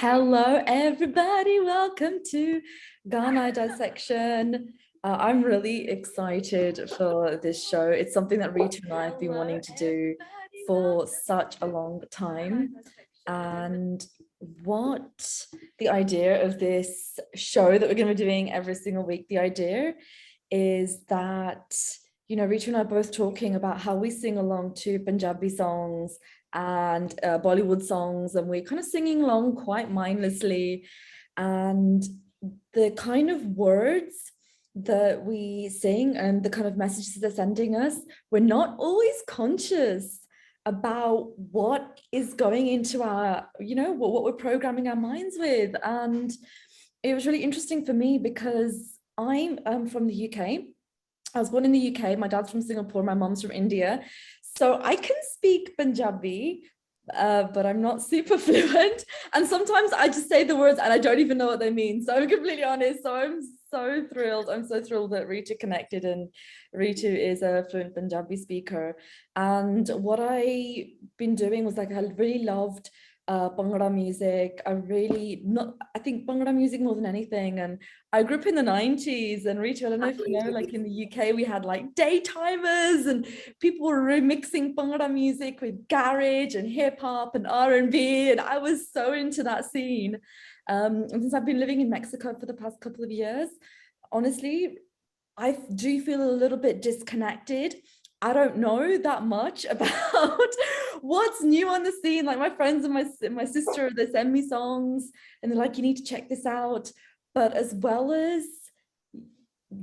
Hello, everybody. Welcome to Gaana Dissection. I'm really excited for this show. It's something that Ritu and I have been wanting to do for such a long time. And what the idea of this show that we're going to be doing every single week, the idea is that, Ritu and I are both talking about how we sing along to Punjabi songs and Bollywood songs, and we're kind of singing along quite mindlessly, and the kind of words that we sing and the kind of messages they're sending us, we're not always conscious about what is going into our, what we're programming our minds with. And it was really interesting for me because I'm from the UK. I was born in the UK. My dad's from Singapore. My mom's from India. So I can speak Punjabi, but I'm not super fluent. And sometimes I just say the words and I don't even know what they mean. So I'm completely honest. So I'm so thrilled. I'm so thrilled that Ritu connected, and Ritu is a fluent Punjabi speaker. And what I've been doing was I really loved Bhangra music. I think Bhangra music more than anything. And I grew up in the 90s, and Ritu, I don't know if you know, like in the UK, we had like daytimers and people were remixing Bhangra music with garage and hip hop and R&B. And I was so into that scene. And since I've been living in Mexico for the past couple of years, honestly, I do feel a little bit disconnected. I don't know that much about what's new on the scene. Like my friends and my sister, they send me songs and they're like, you need to check this out. But as well as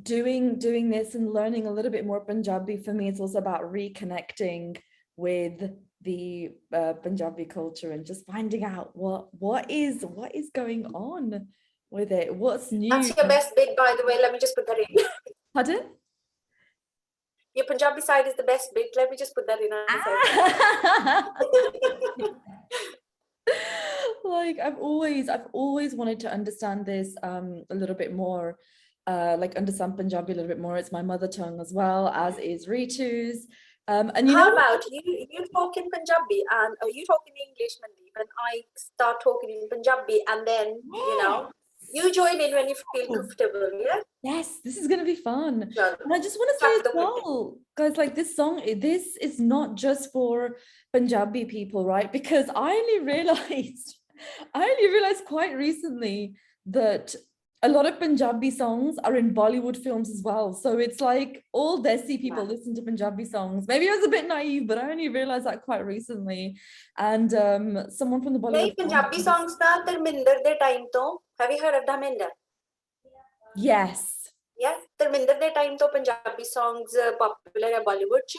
doing this and learning a little bit more Punjabi, for me, it's also about reconnecting with the Punjabi culture and just finding out what is going on with it. What's new? That's your best bit, by the way. Let me just put that in. Pardon? Your Punjabi side is the best bit. Let me just put that in. Like I've always wanted to understand this a little bit more, like understand Punjabi a little bit more. It's my mother tongue as well, as is Ritu's. And how about you talk in Punjabi and you talk in English, Mandeep, and I start talking in Punjabi, and then you join in when you feel comfortable. Yeah. Yes, this is going to be fun. And I just want to say as well, guys, like this song, this is not just for Punjabi people, right? Because I only realized quite recently that a lot of Punjabi songs are in Bollywood films as well. So it's like all Desi people listen to Punjabi songs. Maybe I was a bit naive, but I only realized that quite recently. And someone from the Bollywood Punjabi songs na Dharminder de time to. Have you heard of Dharminder? Yes. Yeah, Dharminder de time to Punjabi songs popular in Bollywood.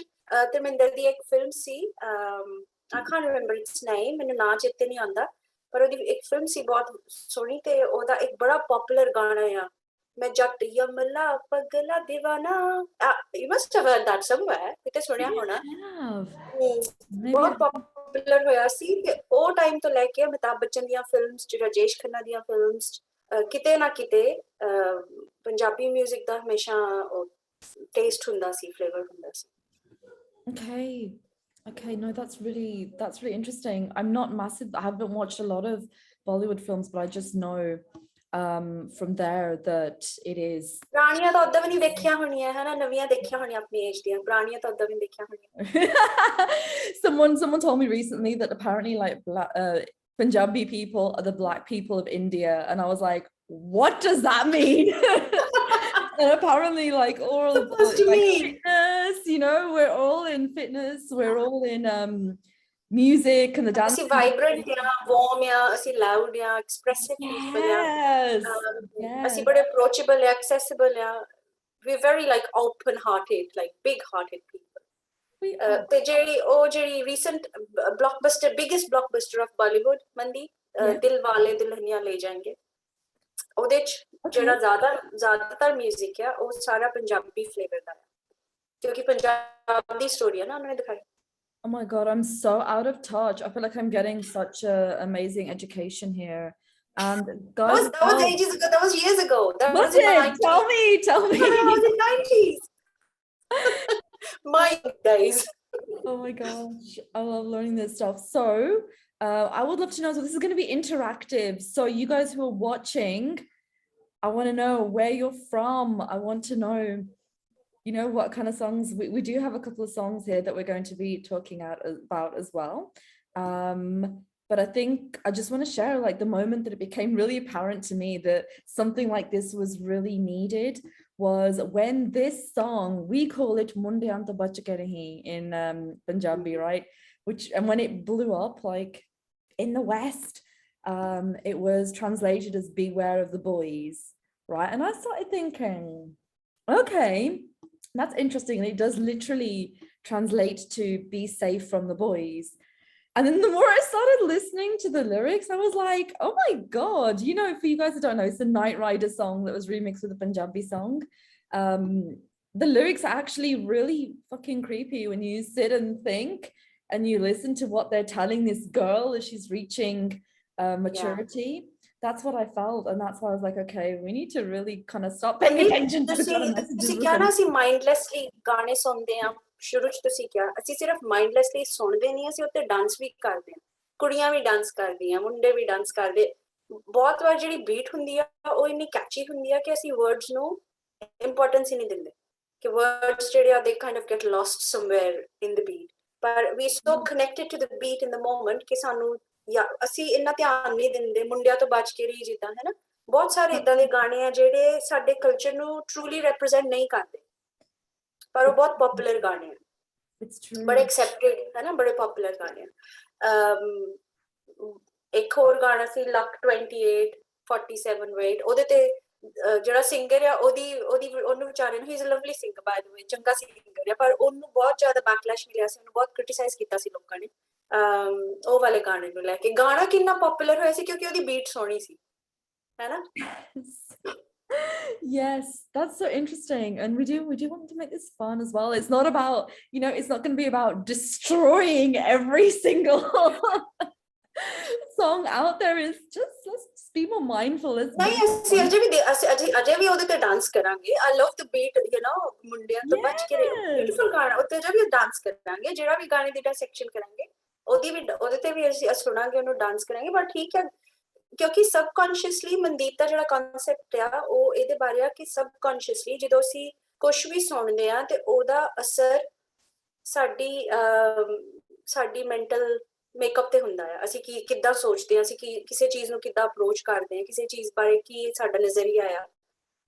Dharminder di ek film si, I can't remember its name, मैंने नाम चेते नहीं आंदा, पर ओदी एक film सी बहुत सोहनी ते ओदा एक बड़ा पॉपुलर गाना है, मैं जट यमला पगला दीवाना. You must have heard that somewhere. किते सुनिया होना. बहुत पॉपुलर होया सी ते ओ टाइम तो लेके अमिताभ बच्चन दियां फिल्म्स, राजेश खन्ना दियां फिल्म्स, किते ना किते पंजाबी म्यूजिक दा हमेशा टेस्ट हुंदा सी, फ्लेवर हुंदा सी. Okay, no, that's really interesting. I'm not massive. I haven't watched a lot of Bollywood films, but I just know from there that it is. पुरानियां तो उद्दा भी नहीं देखियां होनियां है ना, नवियां देखियां होनियां अपनी एज दियां, पुरानियां तो उद्दा भी नहीं देखियां होनियां. Someone told me recently that apparently like Punjabi people are the black people of India, and I was like, what does that mean? And apparently like all like fitness, we're all in fitness, we're all in music and the dance. Asi vibrant ya, warm ya, asi loud ya, expressive people ya. Asi bade approachable ya, accessible ya. We're very like open-hearted, like big-hearted people. The Jerry recent biggest blockbuster of Bollywood, Mandeep, Dil Wale Dulhaniya Le Jayenge. ਉਹਦੇ ਚ ਜਿਹੜਾ ਜ਼ਿਆਦਾਤਰ music ਹੈ ਉਹ ਸਾਰਾ Punjabi flavour ਦਾ ਹੈ, ਕਿਉਂਕਿ ਪੰਜਾਬ ਦੀ story ਹੈ ਨਾ ਉਹਨਾਂ ਨੇ ਦਿਖਾਈ. Oh my God, I'm so out of touch. I feel like I'm getting such an amazing education here. And guys, that was ages ago. That was years ago. That was in the 90s. Tell me. That was in the 90s. My days. Oh my gosh, I love learning this stuff. So I would love to know, so this is going to be interactive. So you guys who are watching, I want to know where you're from. I want to know, you know, what kind of songs. We do have a couple of songs here that we're going to be talking about as well. But I think I just want to share like the moment that it became really apparent to me that something like this was really needed was when this song, we call it Munde Anta Bach Ke Rahi in Punjabi, right? And when it blew up like in the West, it was translated as Beware of the Boys, right? And I started thinking, okay, that's interesting. And it does literally translate to be safe from the boys. And then the more I started listening to the lyrics, I was like, oh my God, you know, for you guys that don't know, it's a Night Rider song that was remixed with a Punjabi song. The lyrics are actually really fucking creepy when you sit and think and you listen to what they're telling this girl as she's reaching maturity. That's what I felt, and that's why I was like, okay, we need to really kind of stop paying attention to the kind of messages. ਤੁਸੀਂ ਕਿਹਾ ਨਾ ਅਸੀਂ mindlessly ਗਾਣੇ ਸੁਣਦੇ ਆ ਸ਼ੁਰੂ ਚ ਤੁਸੀਂ ਕਿਹਾ ਅਸੀਂ ਸਿਰਫ mindlessly ਸੁਣਦੇ ਨਹੀਂ ਅਸੀਂ ਉੱਤੇ ਡਾਂਸ ਵੀ ਕਰਦੇ ਆ ਕੁੜੀਆਂ ਵੀ ਡਾਂਸ ਕਰਦੀਆਂ ਮੁੰਡੇ ਵੀ ਡਾਂਸ ਕਰਦੇ ਬਹੁਤ ਵਾਰ ਜਿਹੜੀ ਬੀਟ ਹੁੰਦੀ ਆ ਉਹ ਇੰਨੀ ਕੈਚੀ ਹੁੰਦੀ ਆ ਕਿ ਅਸੀਂ ਵਰਡਸ ਨੂੰ ਇੰਪੋਰਟੈਂਸ ਹੀ ਨਹੀਂ ਦਿੰਦੇ ਕਿ ਵਰਡਸ ਜਿਹੜੇ ਆ ਦੇ kind of get lost somewhere in the beat ਪਰ we so connected to the beat in the moment ਕਿ ਸਾਨੂੰ ਜਾਂ ਅਸੀਂ ਇੰਨਾ ਧਿਆਨ ਨਹੀਂ ਦਿੰਦੇ ਮੁੰਡਿਆਂ ਤੋਂ ਬਚ ਕੇ ਰਹੀ ਜਿੱਦਾਂ ਹੈ ਨਾ ਬਹੁਤ ਸਾਰੇ ਇਦਾਂ ਦੇ ਗਾਣੇ ਆ ਜਿਹੜੇ ਸਾਡੇ ਕਲਚਰ ਨੂੰ ਟਰੂਲੀ ਰਿਪਰੈਜ਼ੈਂਟ ਨਹੀਂ ਕਰਦੇ ਪਰ ਉਹ ਬਹੁਤ ਪਪੂਲਰ ਗਾਣੇ ਆ ਬੜੇ ਐਕਸੈਪਟਡ ਹੈ ਨਾ ਬੜੇ ਪਪੂਲਰ ਗਾਣੇ ਆ ਇੱਕ ਹੋਰ ਗਾਣਾ ਸੀ ਲੱਕ 28 47 ਵੇਟ ਉਹਦੇ ਤੇ ਜਿਹੜਾ ਸਿੰਗਰ ਆ ਉਹਨੂੰ ਵਿਚਾਰੇ ਨੂੰ ਹੀ is a lovely singer by the way ਚੰਗਾ ਸਿੰਗਰ ਆ ਪਰ ਉਹਨੂੰ ਬਹੁਤ ਜ਼ਿਆਦਾ ਬੈਕਲੈਸ਼ ਮਿਲਿਆ ਸੀ ਉਹਨੂੰ ਬਹੁਤ ਕ੍ਰਿਟਿਸਾਈਜ਼ ਕੀਤਾ ਸੀ ਲੋਕਾਂ ਨੇ ਉਹ ਵਾਲੇ ਗਾਣੇ ਨੂੰ ਲੈ ਕੇ ਗਾਣਾ ਕਿੰਨਾ ਪਪੂਲਰ ਹੋਇਆ ਸੀ ਕਿਉਂਕਿ ਉਹਦੀ ਬੀਟ ਸੋਹਣੀ ਸੀ ਹੈ ਨਾ Yes, that's so interesting, and we do want to make this fun as well. It's not about, you know, it's not going to be about destroying every single song out there. It's just let's be more mindful. ਨਹੀਂ ਅਸੀਂ ਅਜੇ ਵੀ ਉਹਦੇ ਤੇ dance ਕਰਾਂਗੇ I love the beat, you know, ਮੁੰਡਿਆਂ ਤੋਂ ਬਚ ਕੇ beautiful ਗਾਣਾ ਉੱਤੇ ਅਜੇ ਵੀ ਡਾਂਸ ਕਰਾਂਗੇ ਜਿਹੜਾ ਵੀ ਗਾਣੇ ਦੀ ਡਿਸੈਕਸ਼ਨ ਕਰਾਂਗੇ ਉਹਦੇ ਤੇ ਵੀ ਅਸੀਂ ਸੁਣਾਂਗੇ ਉਹਨੂੰ ਡਾਂਸ ਕਰਾਂਗੇ ਪਰ ਠੀਕ ਹੈ ਕਿਉਂਕਿ ਸਬਕੌਂਸ਼ੀਅਸਲੀ ਮਨਦੀਪ ਦਾ ਜਿਹੜਾ ਕਨਸੈਪਟ ਆ ਉਹ ਇਹਦੇ ਬਾਰੇ ਆ ਕਿ ਸਬਕੌਂਸ਼ੀਅਸਲੀ ਜਦੋਂ ਅਸੀਂ ਕੁਝ ਵੀ ਸੁਣਦੇ ਆ ਤੇ ਉਹਦਾ ਅਸਰ ਸਾਡੀ ਮੈਂਟਲ ਮੇਕਅਪ ਤੇ ਹੁੰਦਾ ਆ ਅਸੀਂ ਕਿੱਦਾਂ ਸੋਚਦੇ ਆ ਅਸੀਂ ਕਿਸੇ ਚੀਜ਼ ਨੂੰ ਕਿੱਦਾਂ ਅਪਰੋਚ ਕਰਦੇ ਆ ਕਿਸੇ ਚੀਜ਼ ਬਾਰੇ ਕੀ ਸਾਡਾ ਨਜ਼ਰੀਆ ਆ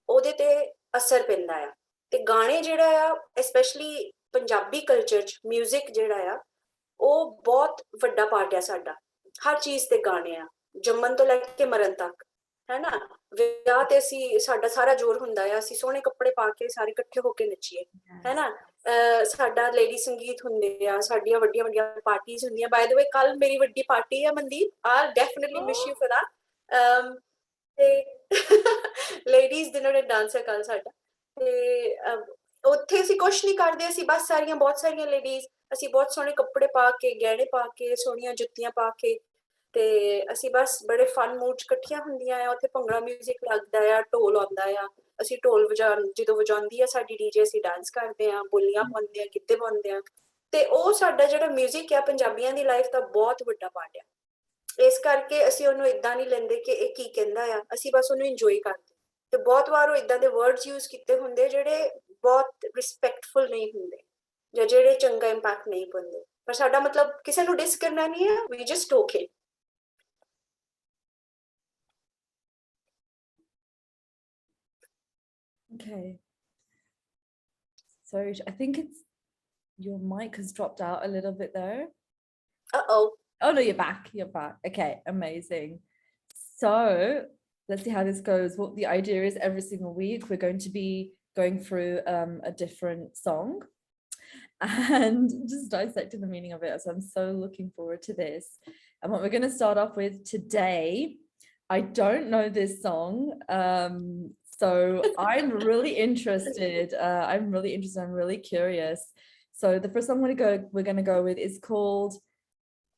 ਉਹਦੇ ਤੇ ਅਸਰ ਪੈਂਦਾ ਆ ਤੇ ਗਾਣੇ ਜਿਹੜਾ ਆ ਸਪੈਸ਼ਲੀ ਪੰਜਾਬੀ ਕਲਚਰ ਚ ਮਿਊਜ਼ਿਕ ਜਿਹੜਾ ਆ ਉਹ ਬਹੁਤ ਵੱਡਾ ਪਾਰਟ ਆ ਸਾਡਾ ਹਰ ਚੀਜ਼ ਤੇ ਗਾਣੇ ਆ ਜੰਮਣ ਤੋਂ ਲੈ ਕੇ ਮਰਨ ਤੱਕ ਹੈ ਨਾ ਵਿਆਹ ਤੇ ਅਸੀਂ ਸਾਡਾ ਸਾਰਾ ਜ਼ੋਰ ਹੁੰਦਾ ਆ ਅਸੀਂ ਸੋਹਣੇ ਕੱਪੜੇ ਪਾ ਕੇ ਸਾਰੇ ਇਕੱਠੇ ਹੋ ਕੇ ਨੱਚੀਏ ਹੈ ਨਾ ਸਾਡਾ ਲੇਡੀ ਸੰਗੀਤ ਹੁੰਦੇ ਆ ਸਾਡੀਆਂ ਵੱਡੀਆਂ ਪਾਰਟੀਆਂ ਹੁੰਦੀਆਂ ਬਾਏ ਦ ਵੇ ਕੱਲ ਮੇਰੀ ਵੱਡੀ ਪਾਰਟੀ ਆ Mandeep I'll definitely miss you for that ਤੇ ਲੇਡੀਜ਼ ਦਿਨ ਨੇ ਡਾਂਸ ਹੈ ਕੱਲ ਸਾਡਾ ਤੇ ਉੱਥੇ ਅਸੀਂ ਕੁਛ ਨਹੀਂ ਕਰਦੇ ਅਸੀਂ ਬਸ ਬਹੁਤ ਸਾਰੀਆਂ ਲੇਡੀਜ਼ ਅਸੀਂ ਬਹੁਤ ਸੋਹਣੇ ਕੱਪੜੇ ਪਾ ਕੇ ਗਹਿਣੇ ਪਾ ਕੇ ਸੋਹਣੀਆਂ ਜੁੱਤੀਆਂ ਪਾ ਕੇ ਤੇ ਅਸੀਂ ਬਸ ਬੜੇ ਫਨ ਮੂਡ ਚ ਇਕੱਠੀਆਂ ਹੁੰਦੀਆਂ ਆ ਉੱਥੇ ਭੰਗੜਾ ਮਿਊਜ਼ਿਕ ਲੱਗਦਾ ਆ ਢੋਲ ਆਉਂਦਾ ਆ ਅਸੀਂ ਢੋਲ ਜਦੋਂ ਵਜਾਉਂਦੀ ਆ ਸਾਡੀ ਡੀਜੇ ਅਸੀਂ ਡਾਂਸ ਕਰਦੇ ਆ ਬੋਲੀਆਂ ਪਾਉਂਦੇ ਆ ਗਿੱਧੇ ਪਾਉਂਦੇ ਆ ਤੇ ਉਹ ਸਾਡਾ ਜਿਹੜਾ ਮਿਊਜ਼ਿਕ ਆ ਪੰਜਾਬੀਆਂ ਦੀ ਲਾਈਫ ਦਾ ਬਹੁਤ ਵੱਡਾ ਪਾਰਟ ਆ ਇਸ ਕਰਕੇ ਅਸੀਂ ਉਹਨੂੰ ਏਦਾਂ ਨਹੀਂ ਲੈਂਦੇ ਕਿ ਇਹ ਕੀ ਕਹਿੰਦਾ ਆ ਅਸੀਂ ਬਸ ਉਹਨੂੰ ਇੰਜੋਏ ਕਰਦੇ ਤੇ ਬਹੁਤ ਵਾਰ ਉਹ ਏਦਾਂ ਦੇ ਵਰਡਸ ਯੂਜ਼ ਕੀਤੇ ਹੁੰਦੇ ਜਿਹੜੇ ਬਹੁਤ ਰਿਸਪੈਕਟਫੁਲ ਨਹੀਂ ਹੁੰਦੇ ਜਾਂ ਜਿਹੜੇ ਚੰਗਾ ਇੰਪੈਕਟ ਨਹੀਂ ਪਾਉਂਦੇ ਪਰ ਸਾਡਾ ਮਤਲਬ ਕਿਸੇ ਨੂੰ ਡਿਸ ਕਰਨਾ ਨਹੀਂ ਹੈ ਵੀ just okay Okay. Sorry, I think your mic has dropped out a little bit there. Uh-oh. Oh no, you're back. Okay, amazing. So let's see how this goes. What the idea is, every single week we're going to be going through a different song and just dissecting the meaning of it. So I'm so looking forward to this. And what we're going to start off with today, I don't know this song. So I'm really interested. I'm really curious. So the first song we're going to go with is called,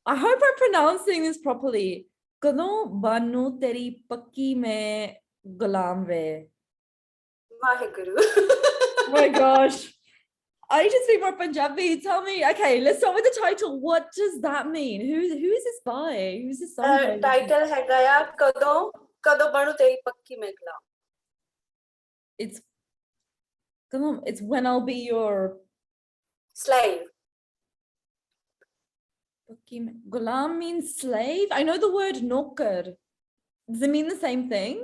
I hope I'm pronouncing this properly, Kado Banu Teri Pakki mein Gulam ve. Vaheguru. Oh my gosh. I need to speak more Punjabi. Tell me. Okay, let's start with the title. What does that mean? Who is this by? Who's this song by? Title है गया कदों कदों बनू तेरी पक्की मैं गुलाम. It's come on. It's when I'll be your Slave. Gulam means slave. I know the word nokkar. Does it mean the same thing?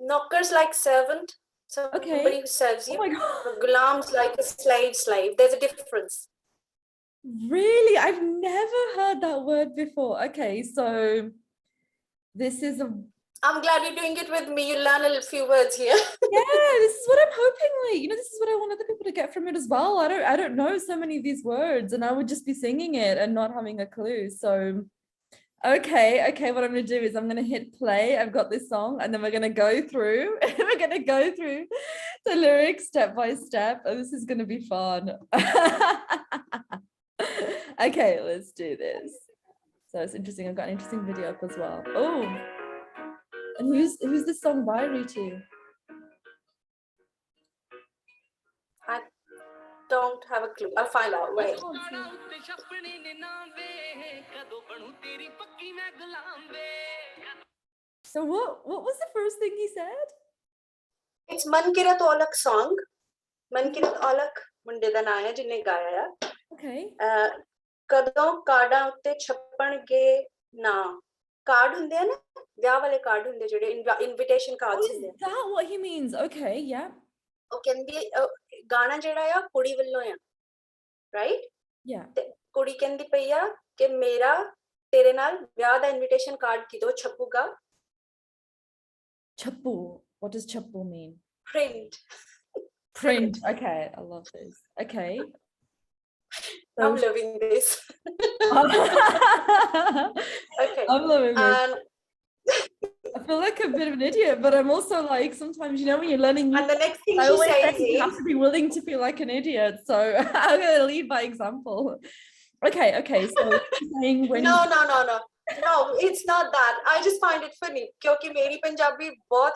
Nokkar's like servant. Somebody who serves you. Oh my God. Gulam's like a slave. There's a difference. Really? I've never heard that word before. Okay, so this is a... I'm glad you're doing it with me. You learn a few words here. Yeah, this is what I'm hoping. Like, you know, this is what I want other people to get from it as well. I don't know so many of these words, and I would just be singing it and not having a clue. So, okay, what I'm gonna do is I'm gonna hit play. I've got this song, and then we're gonna go through. We're gonna go through the lyrics step by step. Oh, this is gonna be fun. Okay, let's do this. So it's interesting. I've got an interesting video up as well. Oh, and who's this song by, Ritu? I don't have a clue. I'll find out. Wait. So what was the first thing he said? It's Man Kirat Olak song. Man Kirat Olak munde da naam hai jinne gaya hai. Okay. कदों कार्डां उत्ते छप्पणगे ना card हुंदे ना ਵਿਆਹ ਵਾਲੇ card ਹੁੰਦੇ ਜਿਹੜੇ invitation cards ਹੁੰਦੇ Is that what he means? Okay, yeah. ਉਹ ਕਹਿੰਦੀ ਗਾਣਾ ਜਿਹੜਾ ਆ ਕੁੜੀ ਵੱਲੋਂ ਆ ਰਾਈਟ Yeah. ਤੇ ਕੁੜੀ ਕਹਿੰਦੀ ਪਈ ਆ ਕਿ ਮੇਰਾ ਤੇਰੇ ਨਾਲ ਵਿਆਹ ਦਾ ਇਨਵੀਟੇਸ਼ਨ ਕਾਰਡ ਕਿਦੋਂ ਛਪੂਗਾ Chappu. What does chappu mean? Print. Okay, I love this. Okay. So, I'm loving this. Okay. I'm loving this. I feel like a bit of an idiot, but I'm also like, sometimes, you know, when you're learning, and the next thing I she always says say you have to be willing to feel like an idiot. So I'm going to lead by example. Okay. So saying when no, it's not that. I just find it funny क्योंकि मेरी पंजाबी बहुत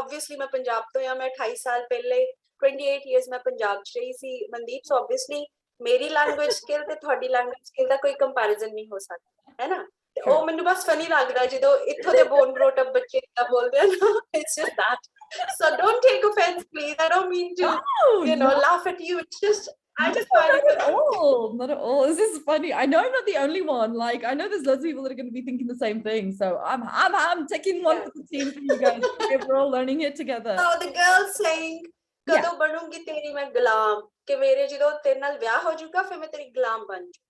obviously मैं पंजाब तो या मैं 28 साल पहले 28 years मैं पंजाब च रही सी मनदीप so obviously मेरी language skill ਤੇ ਤੁਹਾਡੀ language skill ਦਾ ਕੋਈ comparison ਨਹੀਂ ਹੋ ਸਕਦਾ ਹੈ ਨਾ ਉਹ ਮੈਨੂੰ ਬਸ funny ਲੱਗਦਾ ਜਦੋਂ ਇੱਥੋਂ ਦੇ born brought up ਬੱਚੇ ਇਦਾਂ ਬੋਲਦੇ ਆ ਨਾ it's just that so don't take offense please I don't mean to laugh at you it's just I just find it not at all. This is funny. I know I'm not the only one. Like, I know there's lots of people that are going to be thinking the same thing. So I'm taking one for the team for you guys. We're all learning it together. So the girl saying, "कदों बनूंगी तेरी मैं गुलाम कि मेरे ਜਦੋਂ ਤੇਰੇ ਨਾਲ ਵਿਆਹ ਹੋ ਜਾਊਗਾ ਫਿਰ ਮੈਂ ਤੇਰੀ ਗੁਲਾਮ ਬਣ ਜਾਊਂਗੀ."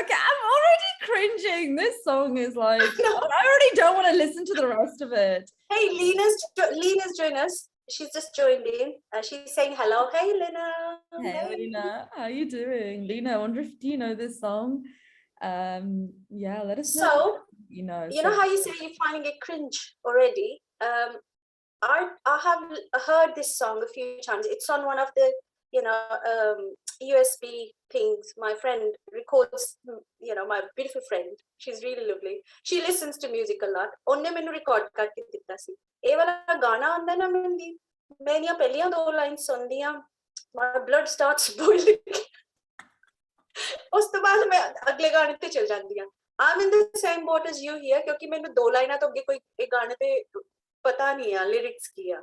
Okay, I'm already cringing. This song is like, I already don't want to listen to the rest of it. Hey, Lena's joined us. She's just joined in. She's saying hello. Hey, Lena. Hey, Lena. How you doing? Lena, I wonder if do you know this song? Yeah, let us know. So, you know how you say you're finding it cringe already? I have heard this song a few times. It's on one of the, USB things. My friend records, my beautiful friend. She's really lovely. She listens to music a lot. ਉਹਨੇ ਮੈਨੂੰ record ਕਰਕੇ ਦਿੱਤਾ ਸੀ ਇਹ ਵਾਲਾ ਗਾਣਾ ਆਉਂਦਾ ਨਾ ਮਨਦੀਪ ਮੈਂ ਇਹਦੀਆਂ ਪਹਿਲੀਆਂ ਦੋ ਲਾਈਨਸ ਸੁਣਦੀ ਆ my blood starts boiling ਉਸ ਤੋਂ ਬਾਅਦ ਮੈਂ ਅਗਲੇ ਗਾਣੇ ਤੇ ਚਲ ਜਾਂਦੀ ਆ I'm in the same boat as you here ਕਿਉਂਕਿ ਮੈਨੂੰ ਦੋ ਲਾਈਨਾਂ ਤੋਂ ਅੱਗੇ ਕੋਈ ਇਹ ਗਾਣੇ ਤੇ ਪਤਾ ਨਹੀਂ ਆ ਲਿਰਿਕਸ ਕੀ ਆ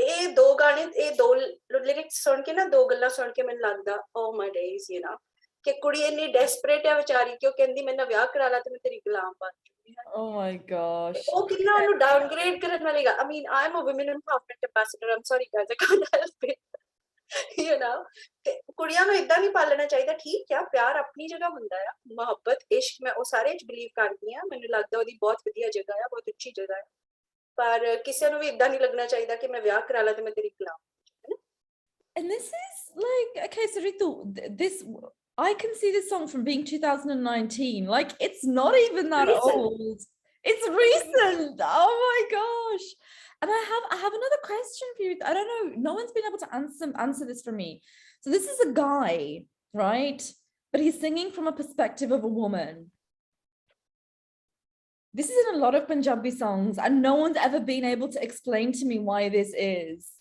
ਇਹ ਦੋ ਗਾਣੇ ਇਹ ਦੋ ਲਿਰਿਕਸ ਸੁਣ ਕੇ ਨਾ ਦੋ ਗੱਲਾਂ ਸੁਣ ਕੇ ਮੈਨੂੰ ਲੱਗਦਾ oh my days ਕਿ ਕੁੜੀ ਇੰਨੀ ਡੈਸਪਰੇਟ ਹੈ ਵਿਚਾਰੀ ਕਿ ਉਹ ਕਹਿੰਦੀ ਮੈਨੂੰ ਵਿਆਹ ਕਰਾ ਲਾ ਤੇ ਮੈਂ ਤੇਰੀ ਗੁਲਾਮ ਬਣ oh my gosh ਉਹ ਕਿੰਨਾ ਉਹਨੂੰ ਡਾਊਨਗ੍ਰੇਡ ਕਰਨ ਵਾਲੀ ਗੱਲ I mean I'm a women empowerment ambassador I'm sorry guys I can't help it ਤੇ ਕੁੜੀਆਂ ਨੂੰ ਇਦਾਂ ਨਹੀਂ ਪਾਲਣਾ ਚਾਹੀਦਾ ਠੀਕ ਆ ਪਿਆਰ ਆਪਣੀ ਜਗ੍ਹਾ ਹੁੰਦਾ ਆ ਮੁਹੱਬਤ ਇਸ਼ਕ ਮੈਂ ਉਹ ਸਾਰੇ ਚ ਬਿਲੀਵ ਕਰਦੀ ਆ ਮੈਨੂੰ ਲੱਗਦਾ ਉਹਦੀ ਬਹੁਤ ਵਧੀਆ ਜਗ੍ਹਾ ਆ ਬਹੁਤ ਅੱਛੀ ਜਗ੍ਹਾ ਆ ਪਰ ਕਿਸੇ ਨੂੰ ਵੀ ਇਦਾਂ ਨਹੀਂ ਲੱਗਣਾ ਚਾਹੀਦਾ ਕਿ ਮੈਂ ਵਿਆਹ ਕਰਾ ਲਾ ਤੇ ਮੈਂ ਤੇਰੀ ਗੁਲਾਮ and this is like okay so Ritu this I can see this song from being 2019 like it's not even that old it's recent oh my gosh and I have another question for you I don't know no one's been able to answer this for me so this is a guy right but he's singing from a perspective of a woman this is in a lot of Punjabi songs and no one's ever been able to explain to me why this is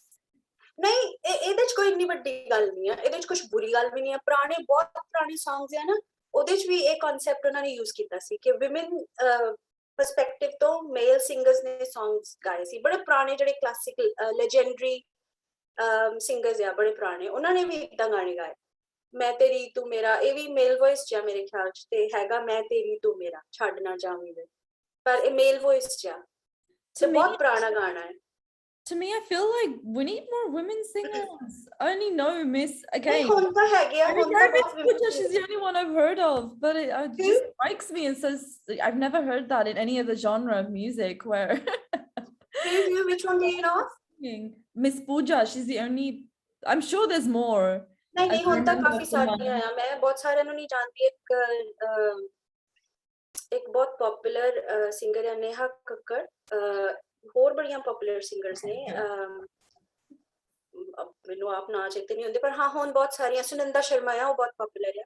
ਨਹੀਂ ਇਹਦੇ 'ਚ ਕੋਈ ਇੰਨੀ ਵੱਡੀ ਗੱਲ ਨਹੀਂ ਹੈ, ਇਹਦੇ 'ਚ ਕੁਝ ਬੁਰੀ ਗੱਲ ਵੀ ਨਹੀਂ ਹੈ। ਪੁਰਾਣੇ ਬਹੁਤ ਪੁਰਾਣੇ ਸੌਂਗਸ ਹੈ ਨਾ, ਉਹਦੇ 'ਚ ਵੀ ਇਹ ਕਨਸੈਪਟ ਉਹਨਾਂ ਨੇ ਯੂਜ਼ ਕੀਤਾ ਸੀ ਕਿ ਵਿਮਨ ਪਰਸਪੈਕਟਿਵ ਤੋਂ ਮੇਲ ਸਿੰਗਰਸ ਨੇ ਸੌਂਗਸ ਗਾਏ ਸੀ। ਬੜੇ ਪੁਰਾਣੇ ਜਿਹੜੇ ਕਲਾਸਿਕਲ ਲੈਜੈਂਡਰੀ ਸਿੰਗਰਸ ਆ ਬੜੇ ਪੁਰਾਣੇ, ਉਹਨਾਂ ਨੇ ਵੀ ਇਦਾਂ ਗਾਣੇ ਗਾਏ। ਮੈਂ ਤੇਰੀ ਤੂੰ ਮੇਰਾ, ਇਹ ਵੀ ਮੇਲ ਵੌਇਸ 'ਚ ਆ ਮੇਰੇ ਖਿਆਲ 'ਚ, ਤੇ ਹੈਗਾ ਮੈਂ ਤੇਰੀ ਤੂੰ ਮੇਰਾ ਛੱਡ ਨਾ ਜਾਵੀਂ ਵੇ, ਪਰ ਇਹ ਮੇਲ ਵੌਇਸ 'ਚ ਆ ਤੇ ਬਹੁਤ ਪੁਰਾਣਾ ਗਾਣਾ ਹੈ। To me, I feel like we need more women singers. I only know Miss again. ਹੁਣ ਤਾਂ ਹੈਗੇ ਆ, ਹੁਣ ਤਾਂ ਬਹੁਤ Pooja, she's the only one I've heard of, but it just strikes me and says I've never heard that in any other genre of music where which one do you know? Miss Pooja, she's the only. I'm sure there's more. नहीं ਹੁਣ ਤਾਂ ਕਾਫੀ ਸਾਰੀਆਂ ਆ, ਮੈਂ ਬਹੁਤ ਸਾਰਿਆਂ ਨੂੰ ਨਹੀਂ ਜਾਣਦੀ। ਇੱਕ ਬਹੁਤ ਪਪੂਲਰ ਸਿੰਗਰ ਹੈ ਨੇਹਾ ਕੱਕੜ, ਹੋਰ ਬੜੀਆਂ ਪਪੂਲਰ ਸਿੰਗਰਸ ਨੇ, ਮੈਨੂੰ ਆਪ ਨਾ ਚੇਤੇ ਨਹੀਂ ਹੁੰਦੇ, ਪਰ ਹਾਂ ਹੁਣ ਬਹੁਤ ਸਾਰੀਆਂ। ਸੁਨੰਦਾ ਸ਼ਰਮਾ ਆ, ਉਹ ਬਹੁਤ ਪਪੂਲਰ ਆ।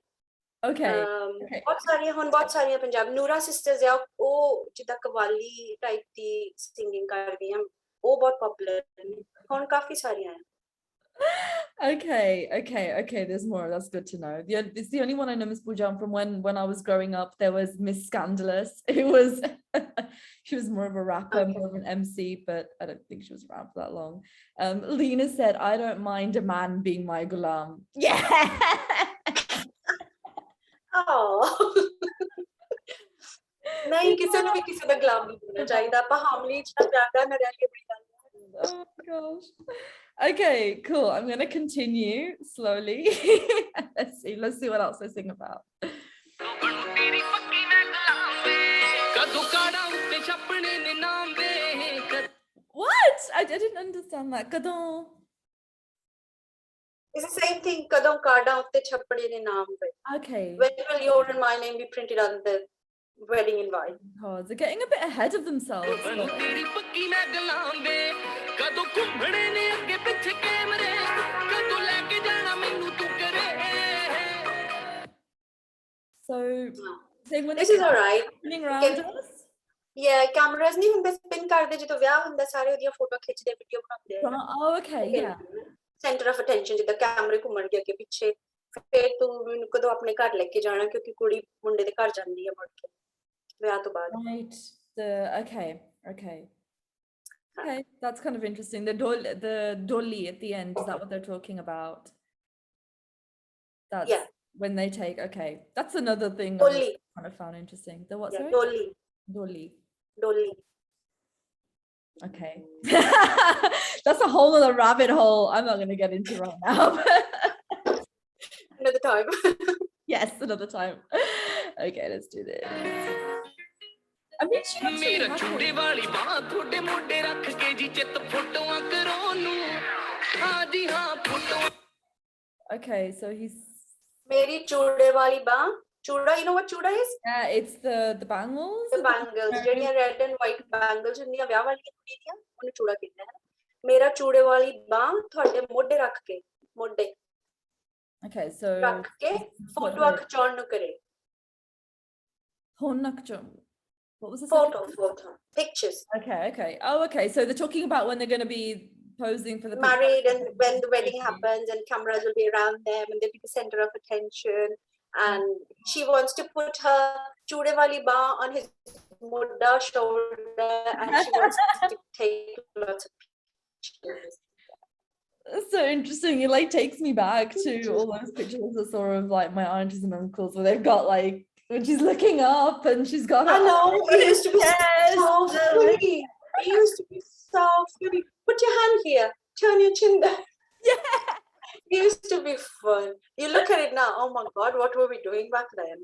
ਬਹੁਤ ਸਾਰੀਆਂ ਹੁਣ, ਬਹੁਤ ਸਾਰੀਆਂ ਪੰਜਾਬ ਨੂਰਾ ਸਿਸਟਰਸ ਆ, ਉਹ ਜਿੱਦਾਂ ਕਵਾਲੀ ਟਾਈਪ ਦੀ ਸਿੰਗਿੰਗ ਕਰਦੀਆਂ, ਉਹ ਬਹੁਤ ਪਪੂਲਰ ਨੇ। ਹੁਣ ਕਾਫੀ ਸਾਰੀਆਂ ਆ। Okay, there's more. That's good to know. It's the only one I know, Miss Pooja, from when I was growing up. There was Miss Scandalous, who was she was more of a rapper, more of an MC, but I don't think she was around for that long. Lena said, I don't mind a man being my Gulam. Yeah. नहीं किसी ने भी किसी का गुलाम नहीं होना चाहिए, ਆਪਾਂ ਹਾਮਲੀ ਚ ਜ਼ਿਆਦਾ ਨਾ ਰਹਿ ਕੇ ਬੜੀ ਗੱਲ। Oh gosh. Okay, cool. I'm going to continue slowly. Let's see what else I sing about. What? I didn't understand that. Kado. It's the same thing. Kado kaada utte chhappade ne naam pe. Okay. When will your and my name be printed on the wedding invite? Oh, they're getting a bit ahead of themselves. So, this is alright. Around us? Yeah, cameras नहीं हुंदे spin करदे ਜਦੋਂ ਵਿਆਹ ਹੁੰਦਾ, ਸਾਰੇ ਉਹਦੀਆਂ photo ਖਿੱਚਦੇ, video ਬਣਾਉਂਦੇ ਆ। Oh, okay, yeah. Center of attention, ਜਿੱਦਾਂ ਕੈਮਰੇ ਘੁੰਮਣਗੇ ਅੱਗੇ ਪਿੱਛੇ, ਫਿਰ ਤੂੰ ਮੈਨੂੰ ਕਦੋਂ ਆਪਣੇ ਘਰ ਲੈ ਕੇ ਜਾਣਾ, ਕਿਉਂਕਿ ਕੁੜੀ ਮੁੰਡੇ ਦੇ ਘਰ ਜਾਂਦੀ ਹੈ ਮੁੜ ਕੇ ਵਿਆਹ ਤੋਂ ਬਾਅਦ। Right. Okay, that's kind of interesting. The dolly at the end, is that what they're talking about? That's when they take, okay, that's another thing I kind of found interesting. The what? Yeah, sorry? Dolly. Okay. That's a whole other rabbit hole I'm not going to get into right now. Another time. Yes, another time. Okay, let's do this. I mean, she looks really happy. Okay, so he's Meri chude wali baan. Chuda, you know what chuda is? Yeah, it's the bangles. The bangles, ਜਿਹੜੀਆਂ red and white bangles ਹੁੰਦੀਆਂ ਵਿਆਹ ਵਾਲੀਆਂ ਕੁੜੀ ਦੀਆਂ, ਉਹਨੂੰ ਚੂੜਾ ਕਹਿੰਦੇ ਹਨ। ਮੇਰਾ ਚੂੜੇ ਵਾਲੀ ਬਾਹ ਤੁਹਾਡੇ ਮੋਢੇ ਰੱਖ ਕੇ, ਮੋਢੇ Okay, so ਰੱਖ ਕੇ ਫੋਟੋਆਂ ਖਿਚਾਉਣ ਨੂੰ ਕਰੇ। What was the photo pictures? Okay. Oh, okay, so they're talking about when they're going to be posing for the married and when the wedding happens and cameras will be around them and they'll be the center of attention, and she wants to put her chude wali ba on his mudda shoulder and she wants to take lots of pictures. That's so interesting. It like takes me back to all those pictures I saw of like my aunties and uncles where they've got like when she's looking up and she's got I know, it used to be so funny. It used to be so funny. Put your hand here, turn your chin down. Yeah. It used to be fun. You look at it now, oh my god, what were we doing back then?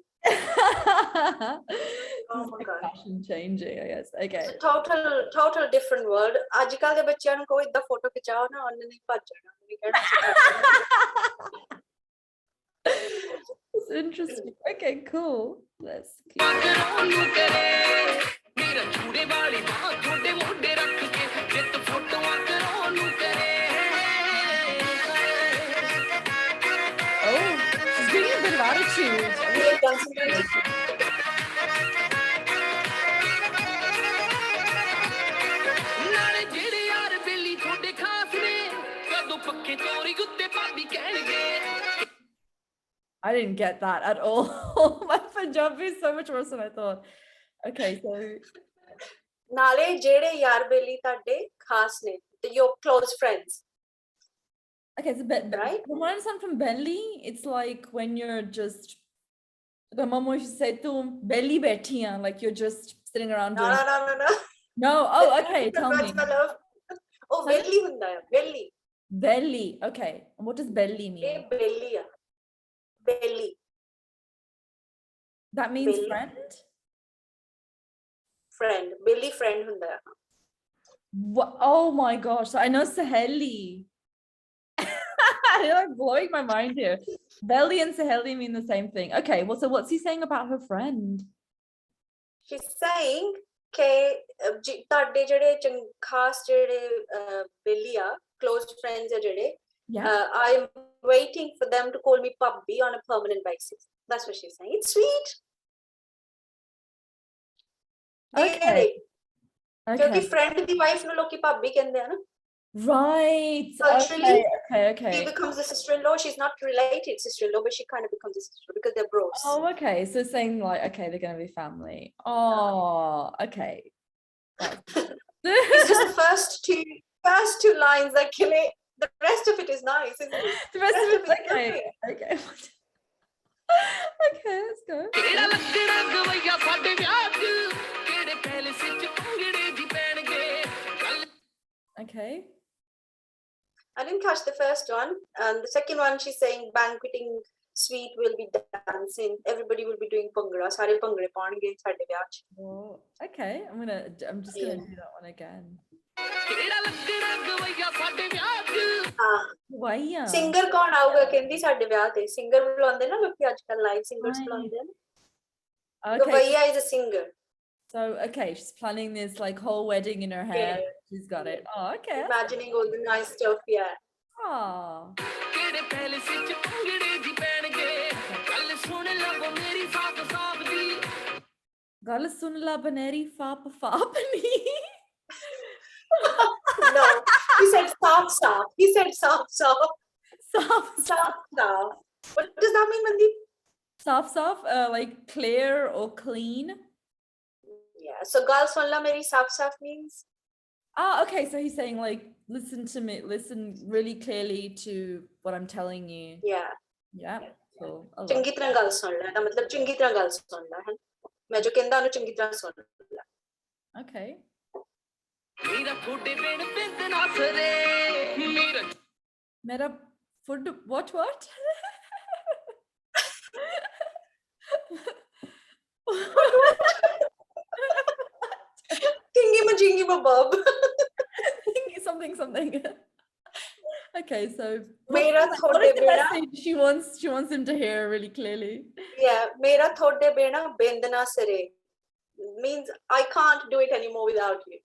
Oh my god. Fashion changing, I guess. Okay. It's a total different world. Ajkal de bachchiyan nu koi idda photo khichao na, onne nahi bhaj jana. It's interesting. Okay, cool. Let's keep she's getting a bit of attitude. I didn't get that at all. My Punjabi is so much worse than I thought. Okay, so ਨਾਲੇ ਜਿਹੜੇ ਯਾਰ ਬੇਲੀ ਤੁਹਾਡੇ ਖਾਸ ਨੇ your close friends. okay, so right? From what I understand from belly, it's like when you're just the mom used to say tum belly baithi hai, like you're just sitting around doing no. Oh, okay, tell me. Oh, belly hunda hai, belly. Okay, and what does belly mean? ਇਹ belly ਆ belly. That means belly. friend belly friend hunda hai. What? Oh my gosh, so I know Saheli. You're like blowing my mind here. Belly and Saheli mean the same thing. Okay, well, so what's he saying about her friend? She's saying ke tade jede khas jede belly a close friends are jede I'm waiting for them to call me Pubby on a permanent basis. That's what she's saying. It's sweet. Okay. Because friend di wife nu loki Pubby kende hai na. Right. Culturally, okay. She becomes a sister-in-law. She's not related sister-in-law, but she kind of becomes a sister because they're bros. Oh, okay. So saying like, okay, they're going to be family. Oh, okay. It's just the first two lines that kill it. The rest of it is nice, isn't it? The rest of it's okay. Okay. Okay, let's go. Okay. I didn't catch the first one. And the second one, she's saying banqueting suite will be dancing. Everybody will be doing Bhangra. Sare Bhangre paange sade vyah ch. Oh, okay. I'm just gonna do that one again. Singer kaun aauga kendi sade vyah te. Singer bulaunde na loki ajkal live singers bulaunde na. Okay. Gavaiya is a singer. So okay, she's planning this like whole wedding in her head. Yeah. She's got it. Oh, okay. Imagining all the nice stuff, yeah. Oh. Gala sun la baneri fap fapni. No, he said soft. He said soft. Soft. What does that mean, Mandeep? Soft, like clear or clean. Yeah, so gal sunla meri soft means. Ah, okay, so he's saying like listen to me, listen really clearly to what I'm telling you. Yeah. Cool. ਚੰਗੀ ਤਰ੍ਹਾਂ ਗੱਲ ਸੁਣ ਲੈ ਦਾ ਮਤਲਬ ਚੰਗੀ ਤਰ੍ਹਾਂ ਗੱਲ ਸੁਣ ਲੈ ਹੈ ਮੈਂ ਜੋ ਕਹਿੰਦਾ ਉਹਨੂੰ ਚੰਗੀ ਤਰ੍ਹਾਂ ਸੁਣ ਲੈ. Okay. Mera food what? Thingy majingy bob. Something. Okay, so what is the message she wants him to hear really clearly? Yeah, mera thode bena bendna sare means I can't do it anymore without you.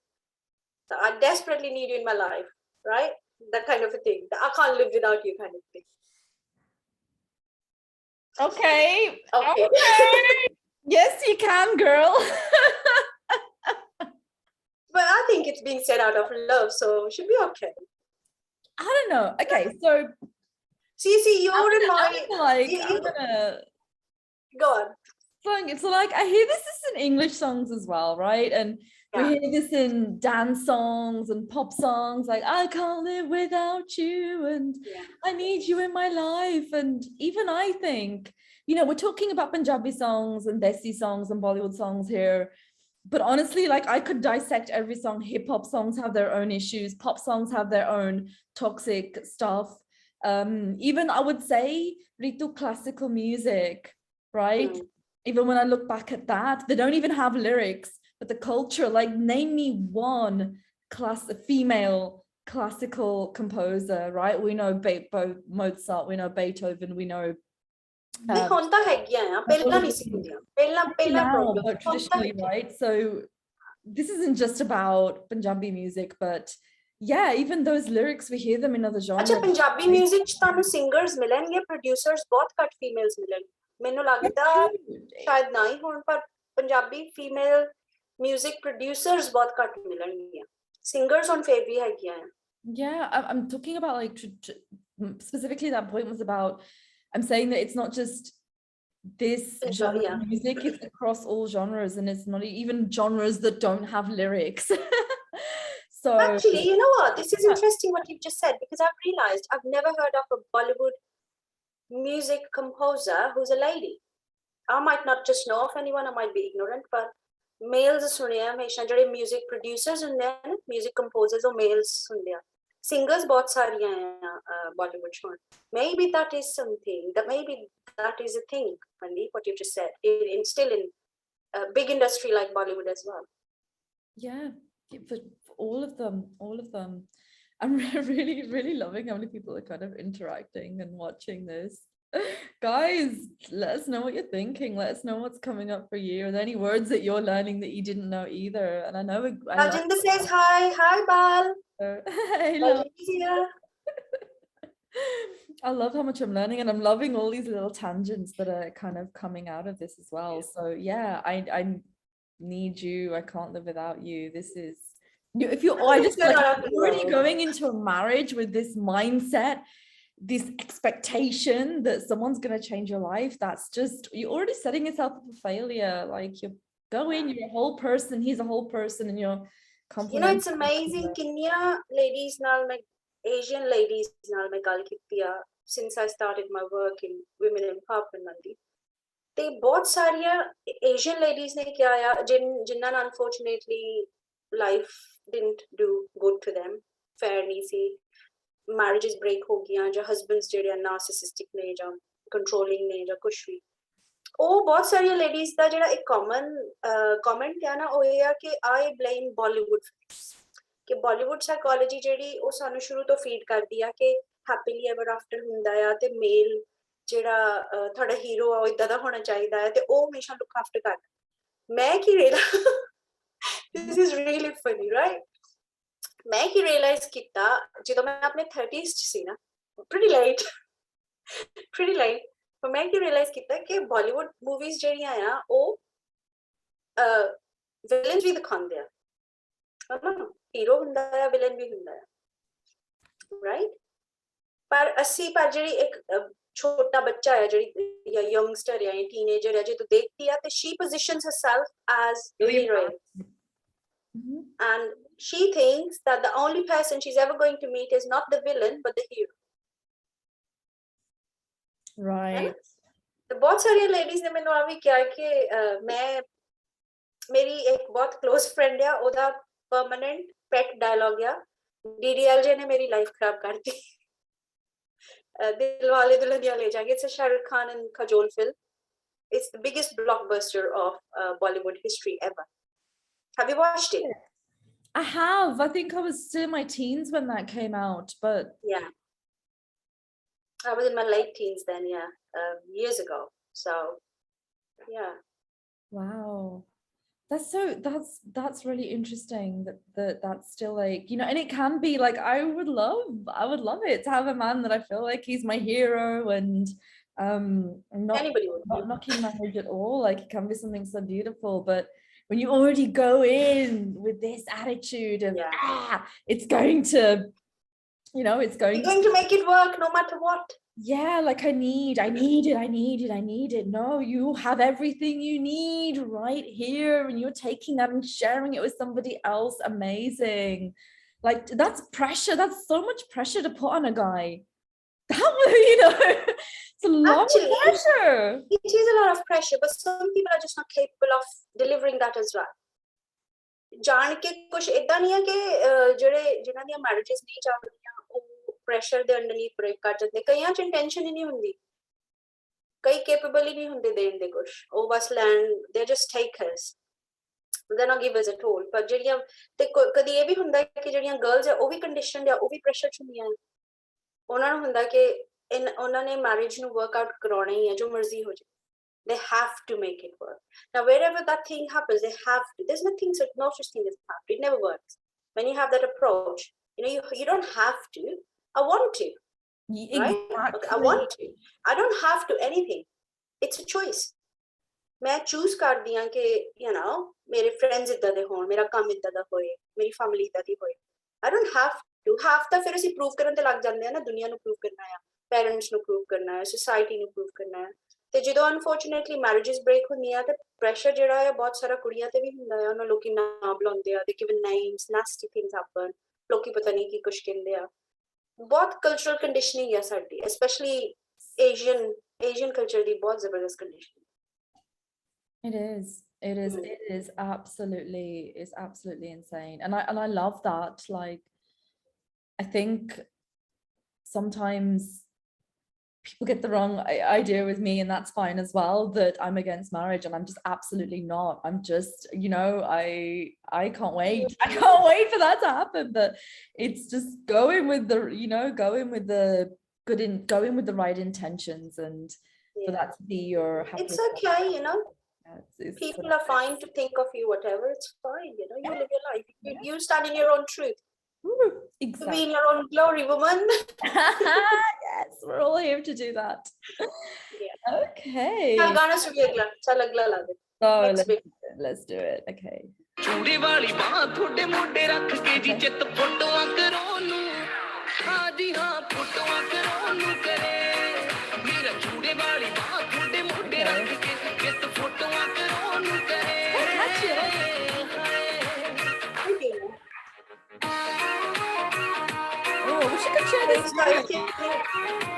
So I desperately need you in my life, right? That kind of a thing. I can't live without you kind of thing. Okay. Yes, you can, girl. But I think it's being said out of love, so it should be okay. I don't know. Okay, so see, you're in my go on. So like I hear this is in English songs as well, right? And we hear this in dance songs and pop songs, like I can't live without you and I need you in my life. And even I think, we're talking about Punjabi songs and Desi songs and Bollywood songs here. But honestly, like I could dissect every song. Hip hop songs have their own issues. Pop songs have their own toxic stuff. Even I would say Ritu classical music, right? Even when I look back at that, they don't even have lyrics, but the culture, like name me one female classical composer, right? We know Mozart, we know Beethoven, we know traditionally, right? So this isn't just about Punjabi music, but even those lyrics, we hear them in other genres. अच्छा Punjabi music च तानू singers मिलेंगे, producers बहुत घट females मिलेंगे. मैंने लगता शायद ना ही हों, पर Punjabi female music producers बहुत घट मिलेंगे. Singers on फिर भी है क्या? Yeah, I'm talking about like specifically that point was about, I'm saying that it's not just this genre Yeah. of music, it's across all genres, and it's not even genres that don't have lyrics. So Actually, you know what? This is interesting what you've just said, because I've realized I've never heard of a Bollywood music composer who's a lady. I might not just know of anyone, I might be ignorant, but males सुने हैं हमेशा ਜਿਹੜੇ music producers ਹੁੰਦੇ हैं, music composers or males ਹੁੰਦੇ ਆ. Singers बहुत सारियां हैं Bollywood में. Maybe that is something, maybe that is a thing, Mandeep, what you just said, still in a big industry like Bollywood as well. Yeah, for all of them. I'm really loving how many people are kind of interacting and watching this. Guys, let us know what you're thinking. Let us know what's coming up for you. Are there any words that you're learning that you didn't know either? And I know Rajendra says hi Bal. Hello. Here. I love how much I'm learning, and I'm loving all these little tangents that are kind of coming out of this as well. So yeah, I need you. I can't live without you. This is if you're I just like already going into a marriage with this mindset, this expectation that someone's going to change your life, that's just, you're already setting yourself up for failure. Like you go in, you're a whole person, he's a whole person, and you're you know, it's amazing Kenya ladies naal main Asian ladies naal main gal ਕੀਤੀ ਆ since I started my work in women empowerment Mandeep. ਤੇ ਬਹੁਤ ਸਾਰੀਆਂ Asian ladies ਨੇ ਕਿਹਾ ਆ ਜਿਨ੍ਹਾਂ ਨਾਲ unfortunately life didn't do good to them, fair ਨਹੀਂ ਸੀ, marriages break ਹੋ ਗਈਆਂ, ਜਾਂ husbands ਜਿਹੜੇ narcissistic ਨੇ ਜਾਂ controlling ਨੇ ਜਾਂ ਕੁਛ ਵੀ, ਉਹ ਬਹੁਤ ਸਾਰੀਆਂ ladies ਦਾ ਜਿਹੜਾ ਇੱਕ comment ਹੈ ਨਾ, ਉਹ ਇਹ ਆ ਕਿ I blame Bollywood, ਕਿ Bollywood psychology ਜਿਹੜੀ ਉਹ ਸਾਨੂੰ ਸ਼ੁਰੂ ਤੋਂ feed ਕਰਦੀ ਆ ਕਿ happily ever after ਹੁੰਦਾ ਆ, ਤੇ male ਜਿਹੜਾ ਤੁਹਾਡਾ ਹੀਰੋ ਆ ਉਹ ਇਦਾਂ ਦਾ ਹੋਣਾ ਚਾਹੀਦਾ ਹੈ, ਤੇ ਉਹ ਹਮੇਸ਼ਾ look after ਕਰਦਾ। ਮੈਂ ਕੀ this is really funny, right? ਮੈਂ ਕੀ realize ਕੀਤਾ ਜਦੋਂ ਮੈਂ ਆਪਣੇ 30s ਚ ਸੀ ਨਾ, pretty late ਪਰ ਮੈਂ ਕੀ realize ਕੀਤਾ ਕਿ Bollywood movies ਜਿਹੜੀਆਂ ਆ ਉਹ villains ਵੀ ਦਿਖਾਉਂਦੇ ਆ, ਹੀਰੋ ਹੁੰਦਾ ਆ, villain ਵੀ ਹੁੰਦਾ ਆ, right? ਪਰ ਜਿਹੜੀ ਇੱਕ ਛੋਟਾ ਬੱਚਾ ਹੈ, ਜਿਹੜੀ ਜਾਂ youngster ਹੈ, teenager ਹੈ, ਜੇ ਤੂੰ ਦੇਖਦੀ ਆ, ਤੇ she positions herself as the heroine. And she thinks that the only person she's ever going to meet is not the villain but the hero. Right. तो बहुत सारी ladies ने मैंने अभी क्या कि मैं मेरी एक बहुत close friend है, ओदा permanent pet dialogue है, DDLJ ने मेरी life खराब कर दी। दिलवाले दुल्हनिया ले जाएंगे, it's a Shah Rukh Khan and Kajol film. It's the biggest blockbuster of Bollywood history ever. Have you watched it? I have. I think I was still in my teens when that came out, but yeah, I was in my late teens then, yeah, years ago. So yeah. Wow. That's really interesting that's still like, you know, and it can be like, I would love it to have a man that I feel like he's my hero, and I'm not knocking marriage at all, like it can be something so beautiful, but when you already go in with this attitude of it's going to, you know, it's going to make it work no matter what. Yeah, like I need it. No, you have everything you need right here, and you're taking that and sharing it with somebody else. Amazing. Like that's pressure. That's so much pressure to put on a guy. That way, you know, it's a lot of pressure. It is a lot of pressure, but some people are just not capable of delivering that as well. ਜਾਣ ਕੇ ਕੁਝ ਇਦਾਂ ਨਹੀਂ ਹੈ ਕਿ ਜਿਹੜੇ ਜਿਨ੍ਹਾਂ ਦੀਆਂ marriages ਨਹੀਂ ਚੱਲਦੀਆਂ ਉਹ ਪ੍ਰੈਸ਼ਰ ਦੇ ਅੰਡਰਨੀਥ ਬ੍ਰੇਕ ਕਰ ਜਾਂਦੇ, ਕਈਆਂ ਚ ਇੰਟੈਂਸ਼ਨ ਹੀ ਨਹੀਂ ਹੁੰਦੀ, ਕਈ ਕੈਪੇਬਲ ਹੀ ਨਹੀਂ ਹੁੰਦੇ ਦੇਣ ਦੇ ਕੁਝ, ਉਹ ਬਸ ਲੈਣ, ਦੇ ਜਸਟ ਟੇਕਰਸ, ਦੇ ਨਾ ਗਿਵਰਸ ਐਟ ਆਲ। ਪਰ ਜਿਹੜੀਆਂ ਤੇ ਕਦੀ ਇਹ ਵੀ ਹੁੰਦਾ ਕਿ ਜਿਹੜੀਆਂ ਗਰਲਸ ਆ ਉਹ ਵੀ ਕੰਡੀਸ਼ਨਡ ਆ, ਉਹ ਵੀ ਪ੍ਰੈਸ਼ਰ ਚ ਹੁੰਦੀਆਂ, ਉਹਨਾਂ ਨੂੰ ਹੁੰਦਾ ਕਿ ਉਹਨਾਂ ਨੇ ਮੈਰਿਜ ਨੂੰ ਵਰਕ ਆਊਟ ਕਰਾਉਣਾ ਹੀ ਹੈ, ਜੋ ਮਰਜ਼ੀ ਹੋ ਜਾਏ, they have to make it work. Now wherever that thing happens, they have to, there's no such thing as have to, it never works. When you have that approach, you know, you don't have to, I want to, right? Exactly. I want to, I don't have to anything, it's a choice. मैं choose करदी हां कि you know मेरे friends इदा दे होण, मेरा काम इदा दा होए, मेरी family इदा दी होए, I don't have to half ਤਾਂ ਫਿਰ ਅਸੀਂ prove ਕਰਨ ਤੇ ਲੱਗ ਜਾਂਦੇ ਆ ਨਾ ਦੁਨੀਆ ਨੂੰ prove ਕਰਨਾ ਹੈ parents ਨੂੰ prove ਕਰਨਾ ਹੈ society ਨੂੰ prove ਕਰਨਾ ਹੈ ਤੇ ਜਦੋਂ unfortunately marriages break ਹੁੰਦੀਆਂ ਤੇ pressure ਜਿਹੜਾ ਹੈ ਬਹੁਤ ਸਾਰਾ ਕੁੜੀਆਂ ਤੇ ਵੀ ਹੁੰਦਾ ਹੈ ਉਹਨਾਂ ਲੋਕੀ ਨਾਮ ਬੁਲਾਉਂਦੇ ਆ they given names nasty things happen ਲੋਕੀ ਪਤਾ ਨਹੀਂ ਕੀ ਕੁਛ ਕਹਿੰਦੇ ਆ ਬਹੁਤ cultural conditioning ਹੈ ਸਾਡੀ especially Asian culture ਦੀ ਬਹੁਤ ਜ਼ਬਰਦਸਤ conditioning It is absolutely insane. And I love that. Like, I think sometimes people get the wrong idea with me, and that's fine as well, that I'm against marriage, and I'm just absolutely not. I'm just, you know, I can't wait. I can't wait for that to happen. But it's just going with the, you know, going with the going with the right intentions, and for that to be your happy. It's okay, you know. It's people are fine to think of you whatever, it's fine, you know, you live your life, you stand in your own truth. Exactly. To be in your own glory, woman. Yes, we're all here to do that. Yeah. Okay. Gaana सुनिए अगला, चल अगला ला दे. Let's do it. Okay. ਚੂੜੇ ਵਾਲੀ ਬਾਹ ਤੁਹਾਡੇ ਮੋਢੇ ਰੱਖ ਕੇ ਜੀ ਚਿੱਤ ਫੋਟੋਆਂ ਕਰੋ ਨੂੰ ਹਾਂ ਜੀ ਹਾਂ ਫੋਟੋਆਂ ਕਰੋ ਨੂੰ ਕਰੇ ਮੇਰਾ ਚੂੜੇ ਵਾਲੀ ਬਾਹ ਤੁਹਾਡੇ ਮੋਢੇ ਰੱਖ ਕੇ ਚਿੱਤ ਫੋਟੋਆਂ ਕਰੋ ਨੂੰ ਕਰੇ Oh, we should share this.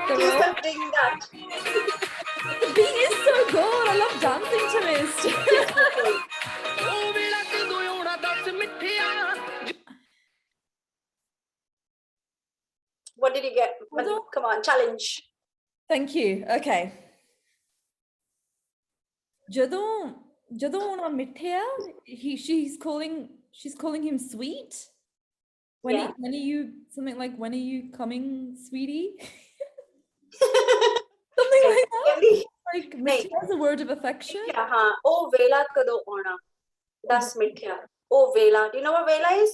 Please stop doing that. The beat is so good. I love dancing to this. What did you get? Come on, challenge. Thank you. Okay. ਜਦੋਂ ਉਹਨਾਂ ਮਿੱਠਿਆ, she's calling him sweet. When are you something like when are you coming, sweetie? Something like that. Like ਮਿੱਠਿਆ is a word of affection. Yeah, oh vela kado auna. That's ਮਿੱਠਿਆ. Oh vela. Do you know what vela is?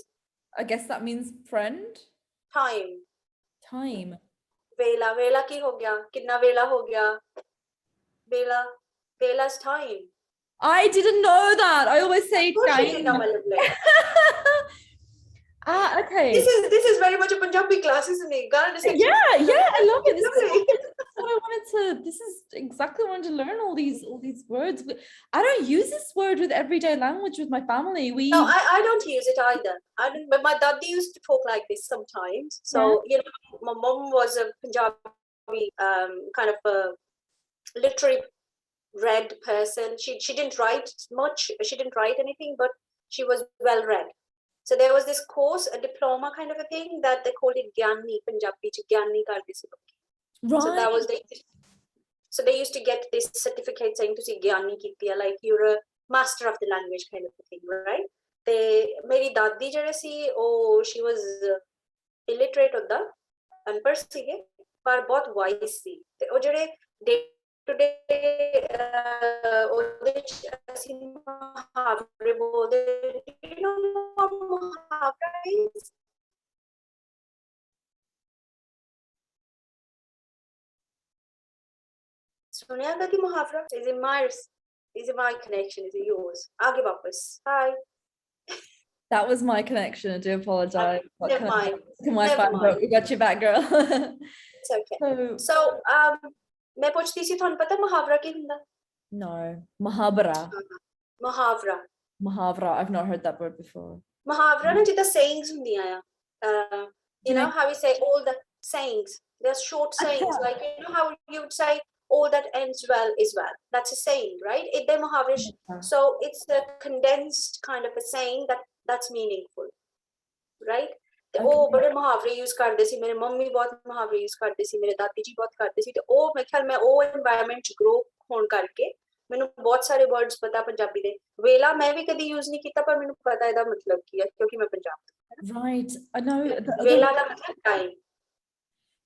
I guess that means friend. Time. Vela ਕੀ ਹੋ ਗਿਆ? ਕਿੰਨਾ ਵੇਲਾ ਹੋ ਗਿਆ? Vela's time. I didn't know that. I always say time. Okay. This is very much a Punjabi class, isn't it? Gaana Dissection. Yeah, I love it. This is exactly what I wanted to learn, all these words. I don't use this word with everyday language with my family. No, I don't use it either. But my daddy used to talk like this sometimes. So, you know, my mom was a Punjabi kind of a literary read person. She didn't write much. She didn't write anything, but she was well read. So there was this course, a diploma kind of a thing that they called it Gyani, Punjabi ch Gyani karde si. Right. So that was so they used to get this certificate saying to see Gyani kiti, like you're a master of the language kind of a thing, right? Meri dadi jehde si, she was illiterate hoda, unpad sige, par bahut wise si. Te oh jehde day to day ਉਹਦੇ ਅਸੀਂ ਮੁਹਾਵਰੇ ਬੋਲਦੇ, you know what ਮੁਹਾਵਰਾ is? ਸੁਣਿਆ ਕਦੀ ਮੁਹਾਵਰਾ? Is it my connection? Is it yours? आगे वापस. Hi. That was my connection. I do apologize. Never mind. We got your back, girl. It's okay. So मैं पूछती सी ਤੁਹਾਨੂੰ ਪਤਾ ਮੁਹਾਵਰਾ ਕੀ ਹੁੰਦਾ? No. Muhabara. Muhavra. I've not heard that word before. Muhavra na ਜਿੱਦਾਂ sayings ਹੁੰਦੀਆਂ ਆ. You know how we say all the sayings. They're short sayings. Like you know how you would say all that ends well is well. That's a saying, right? They're muhavrish. So it's a condensed kind of a saying that's meaningful, right? ਤੇ ਉਹ ਬੜੇ ਮੁਹਾਵਰੇ use ਕਰਦੇ ਸੀ, ਮੇਰੇ mummy ਬਹੁਤ ਮੁਹਾਵਰੇ use ਕਰਦੇ ਸੀ, ਮੇਰੇ ਦਾਦੀ ਜੀ ਬਹੁਤ ਕਰਦੇ ਸੀ, ਤੇ ਉਹ ਮੇਰੇ ਖਿਆਲ ਮੈਂ ਉਹ এনवायरमेंट ਚ ਗਰੋ ਹੋਣ ਕਰਕੇ ਮੈਨੂੰ ਬਹੁਤ ਸਾਰੇ ਵਰਡਸ ਪਤਾ ਪੰਜਾਬੀ ਦੇ। ਵੇਲਾ ਮੈਂ ਵੀ ਕਦੀ ਯੂਜ਼ ਨਹੀਂ ਕੀਤਾ, ਪਰ ਮੈਨੂੰ ਪਤਾ ਇਹਦਾ ਮਤਲਬ ਕੀ ਹੈ ਕਿਉਂਕਿ ਮੈਂ ਪੰਜਾਬ ਤੋਂ। Right, I know. ਵੇਲਾ ਦਾ ਮਤਲਬ time.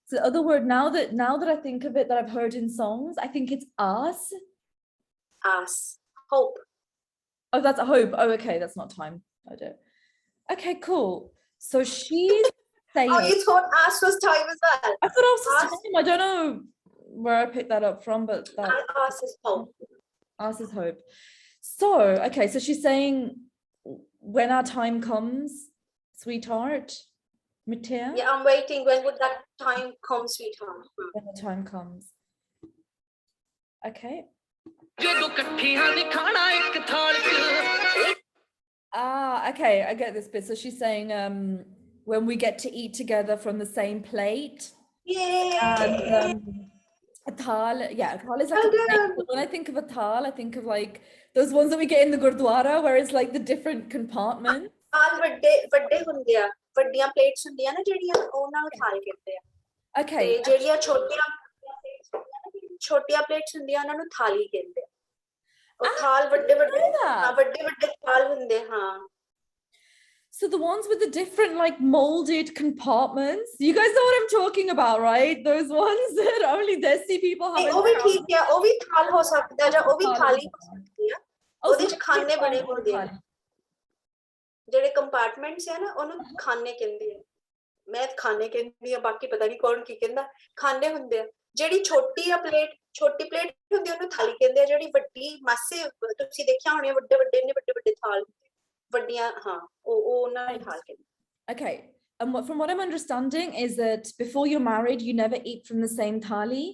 So the other word, now that I think of it, that I've heard in songs, I think it's ass. Hope. Oh, that's a hope. Oh, okay, that's not time. I do. Okay, cool. So she's saying. Oh, you thought ass was time as well? I thought ass was time. I don't know where I picked that up from, but ass is hope. Ass is hope. So, okay, so she's saying, when our time comes, sweetheart, Mitia? Yeah, I'm waiting. When would that time come, sweetheart? When the time comes. Okay. Okay, I get this bit. So she's saying when we get to eat together from the same plate. Yeah. And a thal, yeah, a thal is like a plate. But when I think of a thal, I think of like those ones that we get in the Gurdwara, where it's like the different compartments. ਥਾਲ ਵੱਡੇ ਹੁੰਦੇ ਆ, ਵੱਡੀਆਂ plates ਹੁੰਦੀਆਂ ਨਾ ਜਿਹੜੀਆਂ, ਉਹਨਾਂ ਨੂੰ ਥਾਲ ਕਹਿੰਦੇ ਆ। Okay. ਤੇ ਜਿਹੜੀਆਂ ਛੋਟੀਆਂ ਪਲੇਟਸ ਹੁੰਦੀਆਂ ਉਹਨਾਂ ਨੂੰ ਥਾਲੀ ਕਹਿੰਦੇ ਆ। ਉਹ ਥਾਲ ਵੱਡੇ ਥਾਲ ਹੁੰਦੇ, ਹਾਂ। So the ones with the different like molded compartments, you guys know what I'm talking about, right? Those ones that only Desi people have. ਉਹ ਵੀ ਠੀਕ ਹੈ, ਉਹ ਵੀ ਥਾਲ ਹੋ ਸਕਦਾ ਜਾਂ ਉਹ ਵੀ ਥਾਲੀ ਹੋ ਸਕਦੀ ਆ। ਉਹਦੇ ਚ ਖਾਨੇ ਬਣੇ ਹੁੰਦੇ ਆ, ਜਿਹੜੇ ਕੰਪਾਰਟਮੈਂਟਸ ਆ ਨਾ ਉਹਨੂੰ ਖਾਨੇ ਕਹਿੰਦੇ ਆ। ਮੈਂ ਖਾਨੇ ਕਹਿੰਦੀ ਆ, ਬਾਕੀ ਪਤਾ ਨਹੀਂ ਕੌਣ ਕੀ ਕਹਿੰਦਾ। ਖਾਨੇ ਹੁੰਦੇ ਆ। ਜਿਹੜੀ ਛੋਟੀ ਪਲੇਟ ਹੁੰਦੀ ਉਹਨੂੰ ਥਾਲੀ ਕਹਿੰਦੇ ਆ। ਜਿਹੜੀ ਵੱਡੀ ਮਾਸੇ ਤੁਸੀਂ ਦੇਖਿਆ ਹੋਣੀ ਵੱਡੇ ਥਾਲ ਵੱਡੀਆਂ, ਹਾਂ, ਉਹ ਉਹਨਾਂ ਨੂੰ ਥਾਲ ਕਹਿੰਦੇ। Okay, and from what I'm understanding is that before you're married, you never eat from the same thali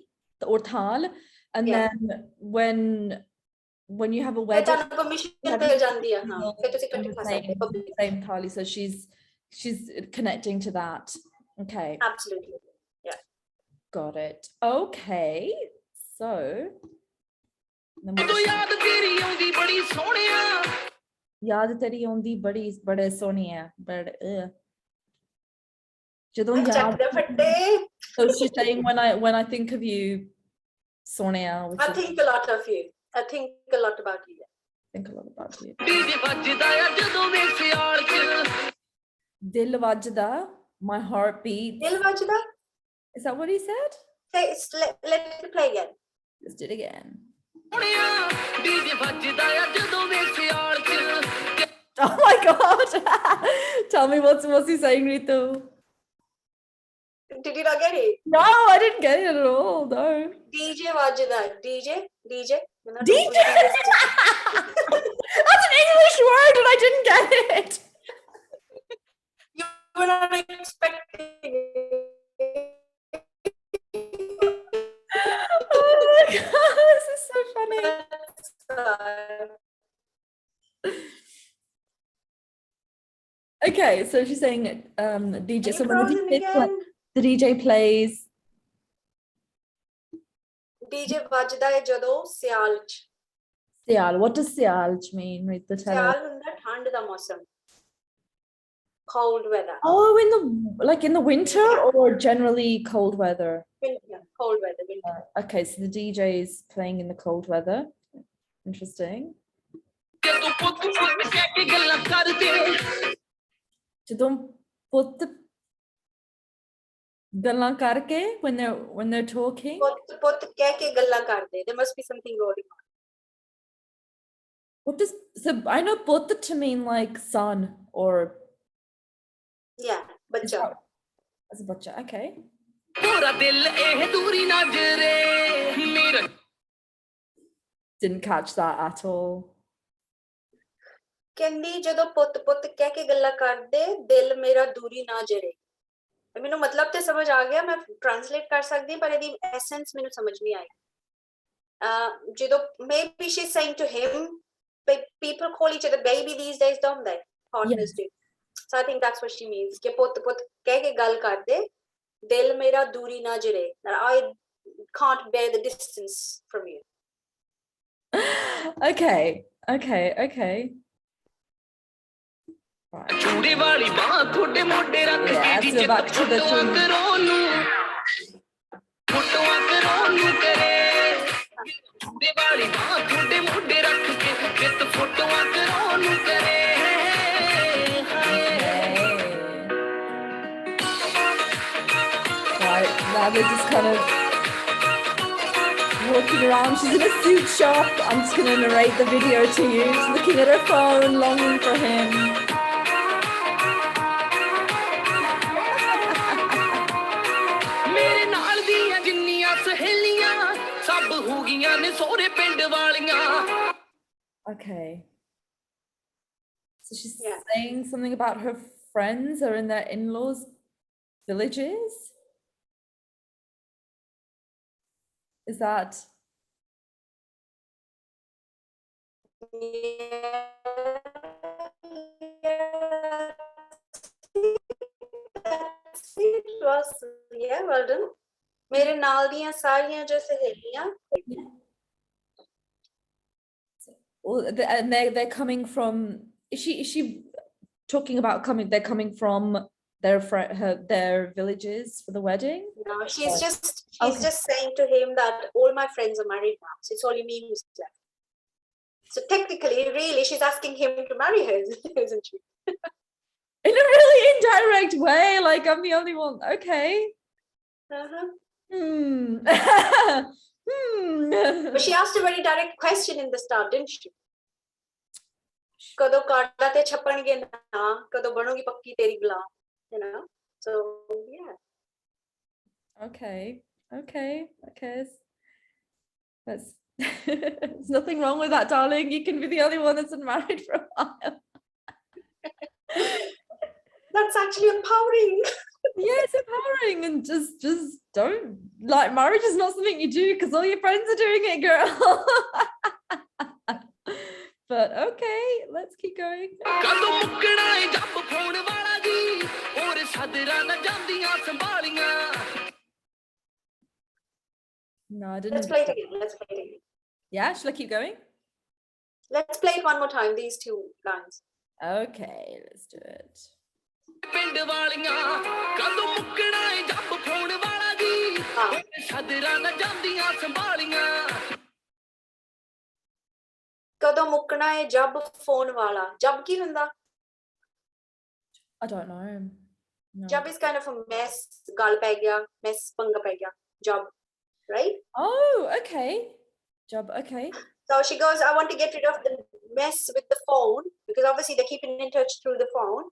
or thal, and then when you have a wedding, same thali. So she's connecting to that. Okay. Absolutely. Yeah. Got it. Okay. So याद तेरी आउंदी बड़े सोहणिया but ਜਦੋਂ याद so she's saying when I think of you Sonia, I think a lot of you. I think a lot about you. Think a lot about you. Dil vajda, my heart beats. Dil vajda? Is that what he said? Say, let me play again. Let's do it again. Oh my god. Tell me what's he saying, Ritu? Did you not get it? No, I didn't get it at all. No. DJ vajda. DJ. DJ? That's an English word and I didn't get it. You were not expecting it. Oh my god, this is so funny. Okay, so she's saying DJ. So when the DJ plays. DJ vajda hai jadon ਸਿਆਲ ਚ। Sial. What does Sial mean? Read the tell. ਸਿਆਲ ਹੁੰਦਾ ਠੰਡ ਦਾ ਮੌਸਮ. Cold weather. Oh, in the winter or generally cold weather? Winter, cold weather, winter. Okay, so the DJ is playing in the cold weather. Interesting. ਜਦੋਂ ਪੁੱਤ ਗੱਲਾਂ ਕਰਕੇ when they're talking. ਪੁੱਤ ਕਹਿ ਕੇ ਗੱਲਾਂ ਕਰਦੇ. There must be something going on. What does, so I know putt to mean like son or. Yeah, bacha. As a bacha, okay. Didn't catch that at all. ਕਹਿੰਦੀ ਜਦੋਂ ਪੁੱਤ ਕਹਿ ਕੇ ਗੱਲਾਂ ਕਰਦੇ ਦਿਲ ਮੇਰਾ ਦੂਰੀ ਨਾ ਜਰੇ। ਮੈਨੂੰ ਮਤਲਬ ਤੇ ਸਮਝ ਆ ਗਿਆ, ਮੈਂ ਟ੍ਰਾਂਸਲੇਟ ਕਰ ਸਕਦੀ ਪਰ ਇਹਦੀ ਐਸੈਂਸ ਮੈਨੂੰ ਸਮਝ ਨਹੀਂ ਆਈ। ਜਦੋਂ maybe she's saying to him, people call each other baby these days, don't they? Partners do. So I think that's what she means. ਕਿ ਪੁੱਤ ਕਹਿ ਕੇ ਗੱਲ ਕਰਦੇ ਦਿਲ ਮੇਰਾ ਦੂਰੀ ਨਾ ਜਰੇ। I can't bear the distance from you. Okay. ਚੂੜੇ ਵਾਲੀ ਬਾਹ ਤੁਹਾਡੇ ਮੋਢੇ ਰੱਖ ਕੇ ਜੀ ਜਿੱਤ ਫੋਟੋਆਂ ਕਰਾਉਣ ਨੂੰ ਕਰੇ। ਚੂੜੇ ਵਾਲੀ ਬਾਹ ਤੁਹਾਡੇ ਮੋਢੇ ਰੱਖ ਕੇ ਜਿੱਤ ਫੋਟੋਆਂ ਕਰਾਉਣ ਨੂੰ ਕਰੇ। Right, now they're just kind of walking around. She's in a suit shop. I'm just going to narrate the video to you. She's looking at her phone, longing for him. Okay. So she's saying something about her friends or in their in-laws villages? Is that? Yeah, well done. मेरे नाल दियां सारियां जो सहेलियां. And they're coming from. Is she talking about they're coming from their villages for the wedding? No, she's just Okay. just saying to him that all my friends are married now, so it's only me who's left. So technically, really, she's asking him to marry her, isn't she? In a really indirect way, like I'm the only one. Okay. But she asked a very direct question in the start, didn't she? Kado kaada te chappange na, kado banoogi pakki teri gulam, you know. So yeah. Okay. That's there's nothing wrong with that, darling. You can be the only one that's been married for a while. That's actually empowering. Yeah, it's empowering, and just don't, like, marriage is not something you do because all your friends are doing it, girl. But okay, let's keep going. No, I didn't. Let's play it again. Yeah, should I keep going? Let's play it one more time, these two lines. Okay, let's do it. कदों मुकना है जब phone वाला. जब की हुंदा? I don't know. No. Jab is kind of a mess. Gal pੈ gaya, mess पंगा pੈ gaya. Jab, right? Oh, okay. Job, okay. So she goes, I want to get rid of the mess with the phone, because obviously they're keeping in touch through the phone.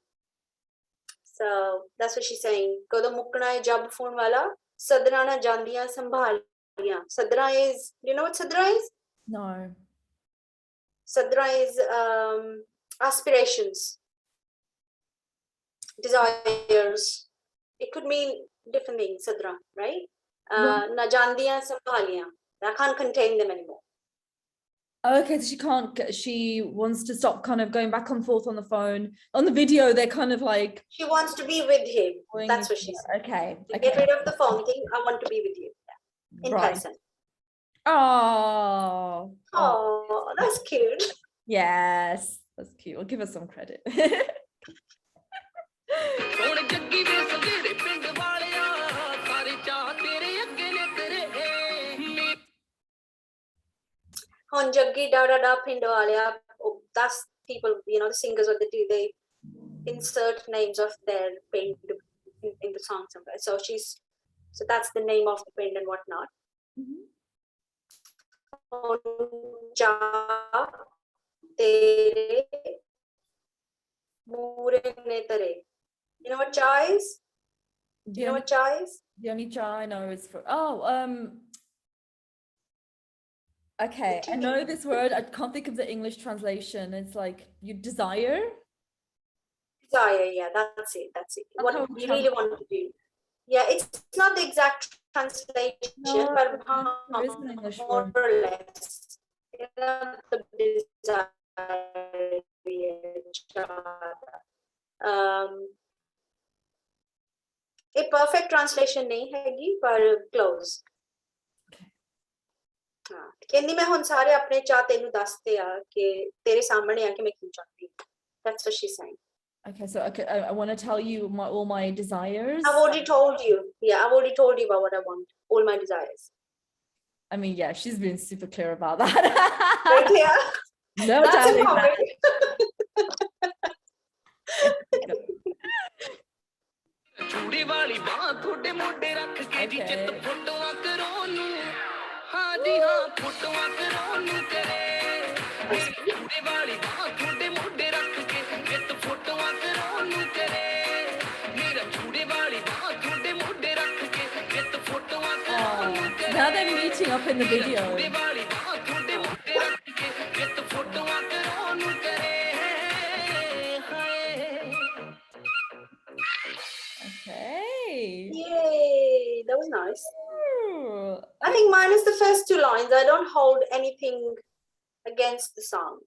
So that's what she's saying. Kado mukna hai jab phone wala, sadra na jandiyan sambhaliyan. Sadra is, do you know what sadra is? No. Sadra is aspirations, desires. It could mean different things, sadra, right? Na jandiyan sambhaliyan. I can't contain them anymore. Okay, so she wants to stop kind of going back and forth on the phone. On the video, they're kind of like... She wants to be with him. That's what she's saying. Okay. Get rid of the phone thing. I want to be with you. Yeah. In person. Oh, that's cute. Yes, that's cute. We'll give her some credit. On Jaggi da da da pind waliya, that's people, you know, the singers, what they do, they insert names of their pind in the song somewhere. So that's the name of the pind and whatnot. Ja tere mure ne tere. You know what ja is? Do you know what ja is? The only ja I know is for okay, I know this word. I can't think of the English translation. It's like you desire. Desire, yeah, that's it. What you really want to do. Yeah, it's not the exact translation, but there is an English more word. or less. The desire. A perfect translation नहीं हैगी, पर close. कहनी मैं हुन सारे अपने चाह तेनू दसते आ कि तेरे सामने आके मैं क्यों चाहती. That's what she's saying. Okay, so I want to tell you all my desires. I've already told you. Yeah, I've already told you about what I want. All my desires. I mean, yeah, she's been super clear about that. Very clear? No, that's empowering. Now they're meeting up in the video. Okay. was nice. Ooh. I think minus the first 2 lines, I don't hold anything against the song.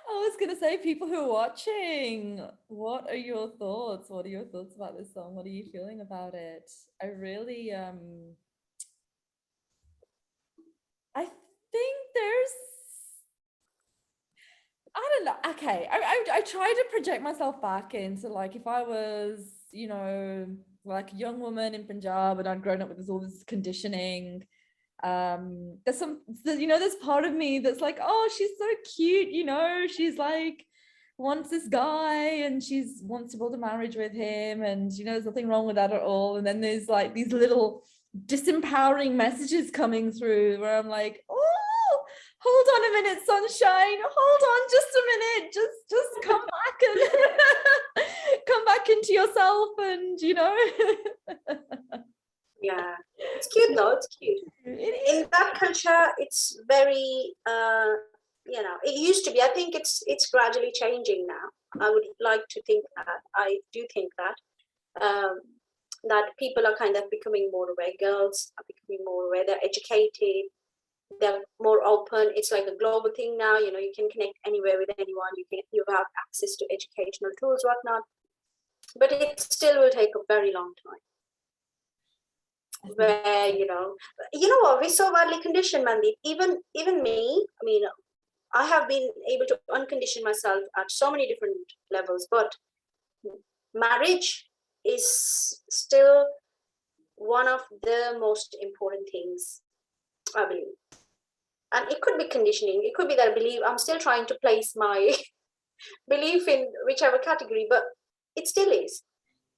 I was gonna say, people who are watching, what are your thoughts? What are your thoughts about this song? What are you feeling about it? I really I think there's, I don't know. Okay, I try to project myself back into, like, if I was, you know, like a young woman in Punjab and I'd grown up with all this conditioning. There's some, you know, there's part of me that's like, oh, she's so cute, you know, she's like wants this guy and she's wants to build a marriage with him, and you know, there's nothing wrong with that at all. And then there's like these little disempowering messages coming through where I'm like, oh, hold on a minute, sunshine, hold on just a minute, just come back and come back into yourself, and you know. Yeah, it's cute though, it's cute. In that culture, it's very, you know, it used to be, I think it's gradually changing now. I would like to think that, I do think that, that people are kind of becoming more aware, girls are becoming more aware, they're educated, they're more open. It's like a global thing now, you know, you can connect anywhere with anyone, you have access to educational tools, whatnot, but it still will take a very long time. Where you know what, we're so badly conditioned, Mandeep. Even me, I mean, I have been able to uncondition myself at so many different levels, but marriage is still one of the most important things, I believe. And it could be conditioning, it could be that I believe I'm still trying to place my belief in whichever category, but it still is.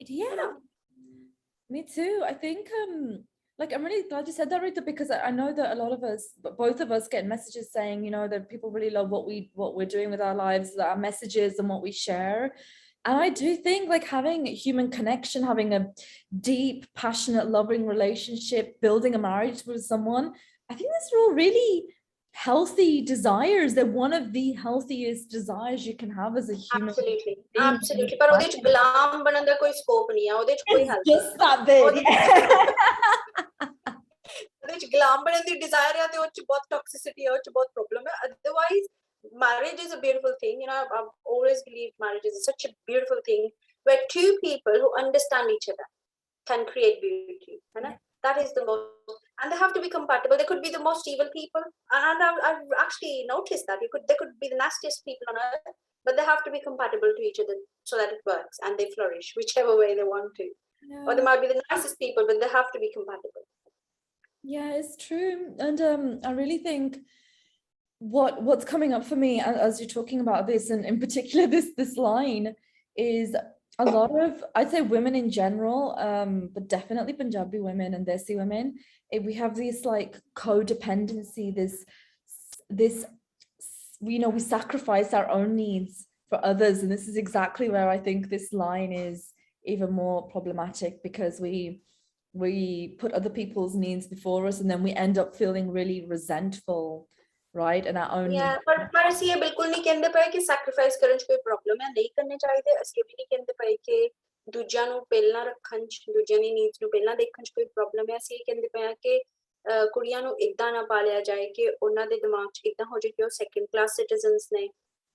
Yeah, you know? Me too. I think like, I'm really glad you said that, Rita, because I know that a lot of us, but both of us, get messages saying, you know, that people really love what we're doing with our lives, our messages and what we share. And I do think, like, having human connection, having a deep, passionate, loving relationship, building a marriage with someone, I think these are all really healthy desires. They're one of the healthiest desires you can have as a human Absolutely, being. absolutely. But ਉਹਦੇ ਚ ਗੁਲਾਮ ਬਣਨ ਦਾ ਕੋਈ scope ਨਹੀਂ ਆ, ਉਹਦੇ ਚ ਕੋਈ help Just that big. ਉਹਦੇ ਚ ਗੁਲਾਮ ਬਣਨ ਦੀ desire ਆ ਤੇ ਉਹਦੇ ਚ ਬਹੁਤ toxicity ਆ, ਉਹਦੇ ਚ ਬਹੁਤ problem ਹੈ. Otherwise, marriage is a beautiful thing. You know, I've always believed marriage is such a beautiful thing where 2 people who understand each other can create beauty. You know? That is the most, and they have to be compatible. They could be the most evil people, and I've actually noticed that they could be the nastiest people on earth, but they have to be compatible to each other so that it works and they flourish whichever way they want to. Yeah. Or they might be the nicest people, but they have to be compatible. Yeah, it's true. And I really think what's coming up for me as you're talking about this, and in particular this line, is a lot of, I'd say, women in general, but definitely Punjabi women and Desi women, we have this like codependency, this you know, we sacrifice our own needs for others, and this is exactly where I think this line is even more problematic, because we put other people's needs before us, and then we end up feeling really resentful, right? And our own ਪਰ ਅਸੀਂ ਇਹ ਬਿਲਕੁਲ ਨਹੀਂ ਕਹਿੰਦੇ ਪਏ ਕਿ sacrifice ਕਰਨ 'ਚ ਕੋਈ ਪ੍ਰੋਬਲਮ ਹੈ, ਨਹੀਂ ਕਰਨੇ ਚਾਹੀਦੇ. ਅਸੀਂ ਵੀ ਨਹੀਂ ਕਹਿੰਦੇ ਪਏ ਕਿ ਦੂਜਿਆਂ ਨੂੰ ਪਹਿਲਾਂ ਰੱਖਣ 'ਚ, ਦੂਜਿਆਂ ਦੀ ਨੀਡਸ ਨੂੰ ਪਹਿਲਾਂ ਦੇਖਣ 'ਚ ਕੋਈ ਪ੍ਰੋਬਲਮ ਹੈ. ਅਸੀਂ ਇਹ ਕਹਿੰਦੇ ਪਏ ਹਾਂ ਕਿ ਕੁੜੀਆਂ ਨੂੰ ਇੱਦਾਂ ਨਾ ਪਾਲਿਆ ਜਾਏ ਕਿ ਉਹਨਾਂ ਦੇ ਦਿਮਾਗ 'ਚ ਇੱਦਾਂ ਹੋ ਜਾਏ ਕਿ ਉਹ ਸੈਕੰਡ ਕਲਾਸ ਸਿਟੀਜ਼ਨਸ ਨੇ,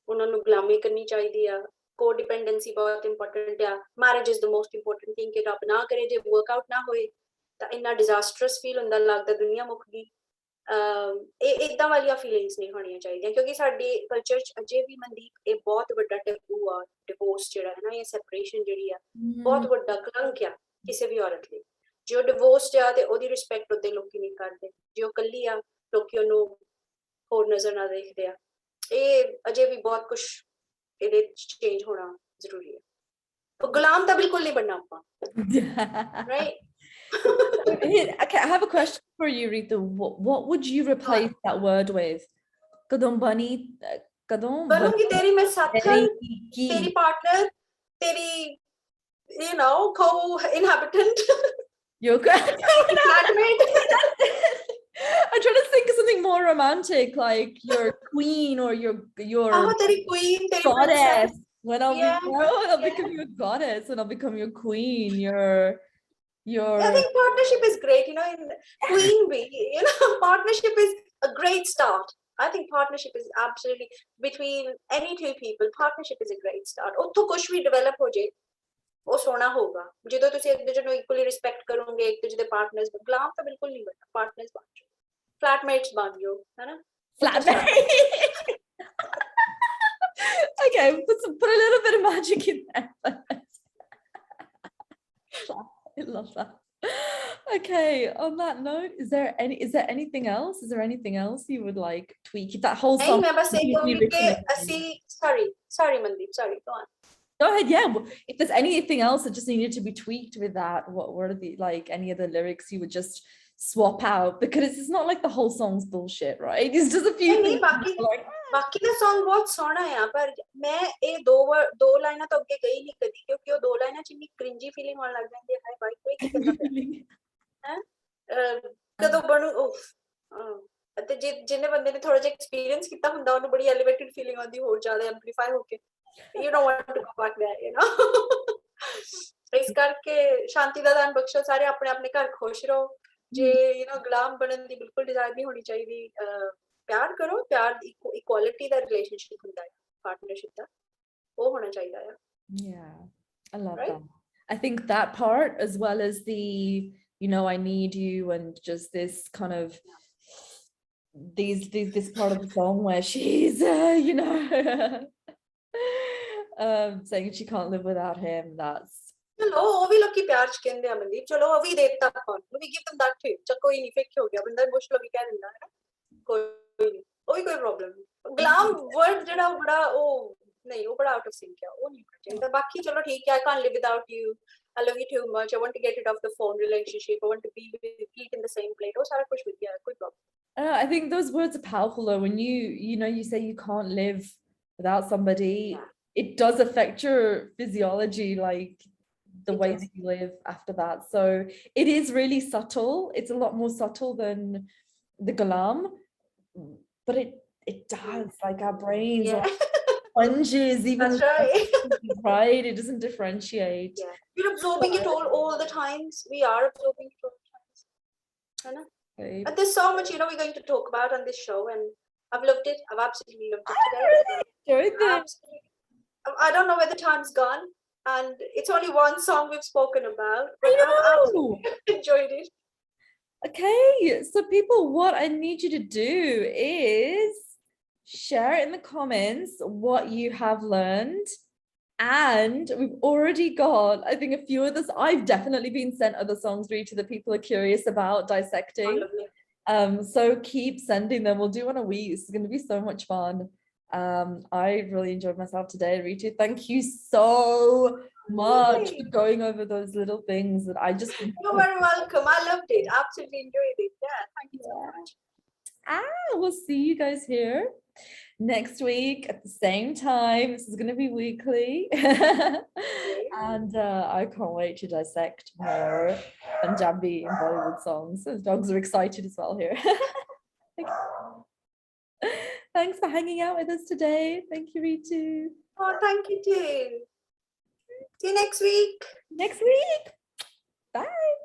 ਉਹਨਾਂ ਨੂੰ ਗੁਲਾਮੀ ਕਰਨੀ ਚਾਹੀਦੀ ਆ. ਕੋਡਿਪੈਂਡੈਂਸੀ ਬਹੁਤ ਇੰਪੋਰਟੈਂਟ ਆ. Marriage is the most important thing, ਕਿ ਰੱਬ ਨਾ ਕਰੇ ਜੇ ਵਰਕਆਊਟ ਨਾ ਹੋਏ ਤਾਂ ਇੰਨਾ ਡਿਜ਼ਾਸਟਰਸ ਫੀਲ ਹੁੰਦਾ, ਲੱਗਦਾ ਦੁਨੀਆ ਮੁੱਕ ਗਈ. ਏਦਾਂ ਵਾਲੀਆਂ ਫੀਲਿੰਗਸ ਨਹੀਂ ਹੋਣੀਆਂ ਚਾਹੀਦੀਆਂ, ਕਿਉਂਕਿ ਸਾਡੇ ਕਲਚਰ 'ਚ ਅਜੇ ਵੀ, ਮਨਦੀਪ, ਇਹ ਬਹੁਤ ਵੱਡਾ ਟੈਬੂ ਆ. ਡਿਵੋਰਸ ਜਿਹੜਾ ਹੈ ਨਾ, ਇਹ ਸੈਪਰੇਸ਼ਨ ਜਿਹੜੀ ਆ, ਬਹੁਤ ਵੱਡਾ ਕਲੰਕ ਆ ਕਿਸੇ ਵੀ ਔਰਤ ਲਈ. ਜੇ ਉਹ ਡਿਵੋਰਸਡ ਆ ਤੇ ਉਹਦੀ ਰਿਸਪੈਕਟ ਉਹਦੇ ਲੋਕੀ ਨਹੀਂ ਕਰਦੇ. ਜੇ ਉਹ ਇਕੱਲੀ ਆ, ਲੋਕੀ ਉਹਨੂੰ ਹੋਰ ਨਜ਼ਰ ਨਾਲ ਦੇਖਦੇ ਆ. ਇਹ ਅਜੇ ਵੀ ਬਹੁਤ ਕੁਛ ਇਹਦੇ 'ਚ ਚੇਂਜ ਹੋਣਾ ਜ਼ਰੂਰੀ ਹੈ. ਗੁਲਾਮ ਤਾਂ ਬਿਲਕੁਲ ਨਹੀਂ ਬਣਨਾ ਆਪਾਂ, right? Okay, I have a question for you, Ritu. What would you replace that word with? Kadon bani, kadon banungi teri mein sathan, teri partner, teri, you know, co-inhabitant. Your flatmate. I'm trying to think of something more romantic, like your queen or your teri queen, teri goddess. When I'll become your goddess, and I'll become your queen, your I think partnership is great. You know, in Queen Bee, you know, partnership is a great start. I think partnership is absolutely between any two people. Partnership is a great start. ਉੱਥੋਂ ਕੁਝ ਵੀ develop ਹੋ ਜੇ ਉਹ ਸੋਹਣਾ ਹੋਊਗਾ ਜਦੋਂ ਤੁਸੀਂ ਇੱਕ ਦੂਜੇ ਨੂੰ ਇਕੁਅਲੀ ਰਿਸਪੈਕਟ ਕਰੋਗੇ ਇੱਕ ਦੂਜੇ ਦੇ ਪਾਰਟਨਰਸ ਗੁਲਾਮ ਤਾਂ ਬਿਲਕੁਲ ਨਹੀਂ ਬਣਨਾ ਪਾਰਟਨਰਸ ਬਣ ਜਾਓ ਫਲੈਟਮੇਟਸ ਬਣ ਜਾਓ ਹੈ ਨਾ Flatmate. Okay, put a little bit of magic in there. I love that. Okay, on that note, is there anything else? Is there anything else you would like tweak? That whole नहीं song. मैं बस एक कहूंगी कि ਅਸੀਂ sorry Mandeep, sorry, go on. Go ahead, yeah. If there's anything else that just needed to be tweaked with that, what were the like any of the lyrics you would just swap out? Because it's not like the whole song's bullshit, right? It's just a few नहीं things like, बाकी ਦਾ song ਬਹੁਤ ਸੋਹਣਾ ਹੈ ਪਰ ਮੈਂ ਇਹ ਦੋ ਲਾਈਨਾਂ ਤੋਂ ਅੱਗੇ ਗਈ ਨਹੀਂ ਕਦੀ ਕਿਉਂਕਿ ਉਹ ਦੋ ਲਾਈਨਾਂ ਚ ਇੰਨੀ ਕ੍ਰਿੰਜੀ ਫੀਲਿੰਗ ਹੋਣ ਲੱਗ ਜਾਂਦੀ ਹੈ ਹਾਏ ਬਾਈ ਕੋਈ ਕੀ ਕਰਦਾ ਪਿਆ ਹੈ ਕਦੋਂ ਬਣੂ ਅਤੇ ਜਿਹਨੇ ਬੰਦੇ ਨੇ ਥੋੜਾ ਜਿਹਾ ਐਕਸਪੀਰੀਅੰਸ ਕੀਤਾ ਹੁੰਦਾ ਉਹਨੂੰ ਬੜੀ ਐਲੀਵੇਟਡ ਫੀਲਿੰਗ ਆਉਂਦੀ ਹੋਰ ਜ਼ਿਆਦਾ ਐਮਪਲੀਫਾਈ ਹੋ ਕੇ you don't want to go back there, you know. ਇਸ ਕਰਕੇ ਸ਼ਾਂਤੀ ਦਾ ਦਾਨ ਬਖਸ਼ੋ ਸਾਰੇ ਆਪਣੇ ਆਪਣੇ ਘਰ ਖੁਸ਼ ਰਹੋ ਜੇ you know ਗੁਲਾਮ ਬਣਨ ਦੀ ਬਿਲਕੁਲ ਡਿਜ਼ਾਇਰ ਨਹੀਂ ਹੋਣੀ ਚਾਹੀਦੀ ਪਿਆਰ ਕਰੋ ਪਿਆਰ ਇਕੁਐਲਿਟੀ ਦਾ ਰਿਲੇਸ਼ਨਸ਼ਿਪ ਹੁੰਦਾ ਹੈ ਪਾਰਟਨਰਸ਼ਿਪ ਦਾ ਉਹ ਹੋਣਾ ਚਾਹੀਦਾ ਹੈ yeah, I love that. I think that part as well as the you know I need you and just this kind of this part of the song where she's you know saying she can't live without him. That's ਚਲੋ ਉਹ ਵੀ ਲੋਕੀ ਪਿਆਰ ਚ ਕਹਿੰਦੇ ਆ ਮਨਦੀਪ ਚਲੋ ਉਹ ਵੀ ਦੇਤਾ ਆਪਾਂ ਨੂੰ ਵੀ ਗਿਵ them that too ਚੱਲ ਕੋਈ ਨਹੀਂ ਫੇਕ ਹੋ ਗਿਆ ਬੰਦਾ ਇਮੋਸ਼ਨਲ ਵੀ ਕਹਿ ਦਿੰਦਾ ਹੈ ਕੋਈ ਨਹੀਂ ਉਹ ਵੀ ਕੋਈ ਪ੍ਰੋਬਲਮ ਨਹੀਂ ਗੁਲਾਮ ਵਰਡ ਜਿਹੜਾ ਬੜਾ ਉਹ ਨਹੀਂ ਉਹ ਬੜਾ ਆਊਟ ਆਫ ਸਿੰਕ ਹੈ ਉਹ ਨਹੀਂ ਚਾਹੀਦਾ ਬਾਕੀ ਚਲੋ ਠੀਕ ਹੈ I can't live without you I love you too much I want to get rid of the phone relationship I want to be with eat in the same plate ਉਹ ਸਾਰਾ ਕੁਝ ਵਧੀਆ ਕੋਈ problem I think those words are powerful though when you know you say you can't live without somebody it does affect your physiology like the way that you live after that so it is really subtle it's a lot more subtle than the Gulam but it does like our brains are sponges even right it doesn't differentiate we're absorbing it all the times we are absorbing it all the times I know but there's so much you know we're going to talk about on this show and I've loved it I've absolutely loved it today enjoyed it. I don't know where the time's gone and it's only one song we've spoken about but I know. I've absolutely enjoyed it okay so people what I need you to do is share in the comments what you have learned and we've already got I think a few of this I've definitely been sent other songs Ritu that people are curious about dissecting so keep sending them we'll do one a week it's going to be so much fun I really enjoyed myself today Ritu thank you so much for going over those little things that I just you're very welcome I loved it absolutely enjoyed it yeah thank you so much we'll see you guys here next week at the same time this is going to be weekly and I can't wait to dissect more Punjabi and Bollywood songs the dogs are excited as well here thanks for hanging out with us today thank you Ritu oh thank you too see you next week bye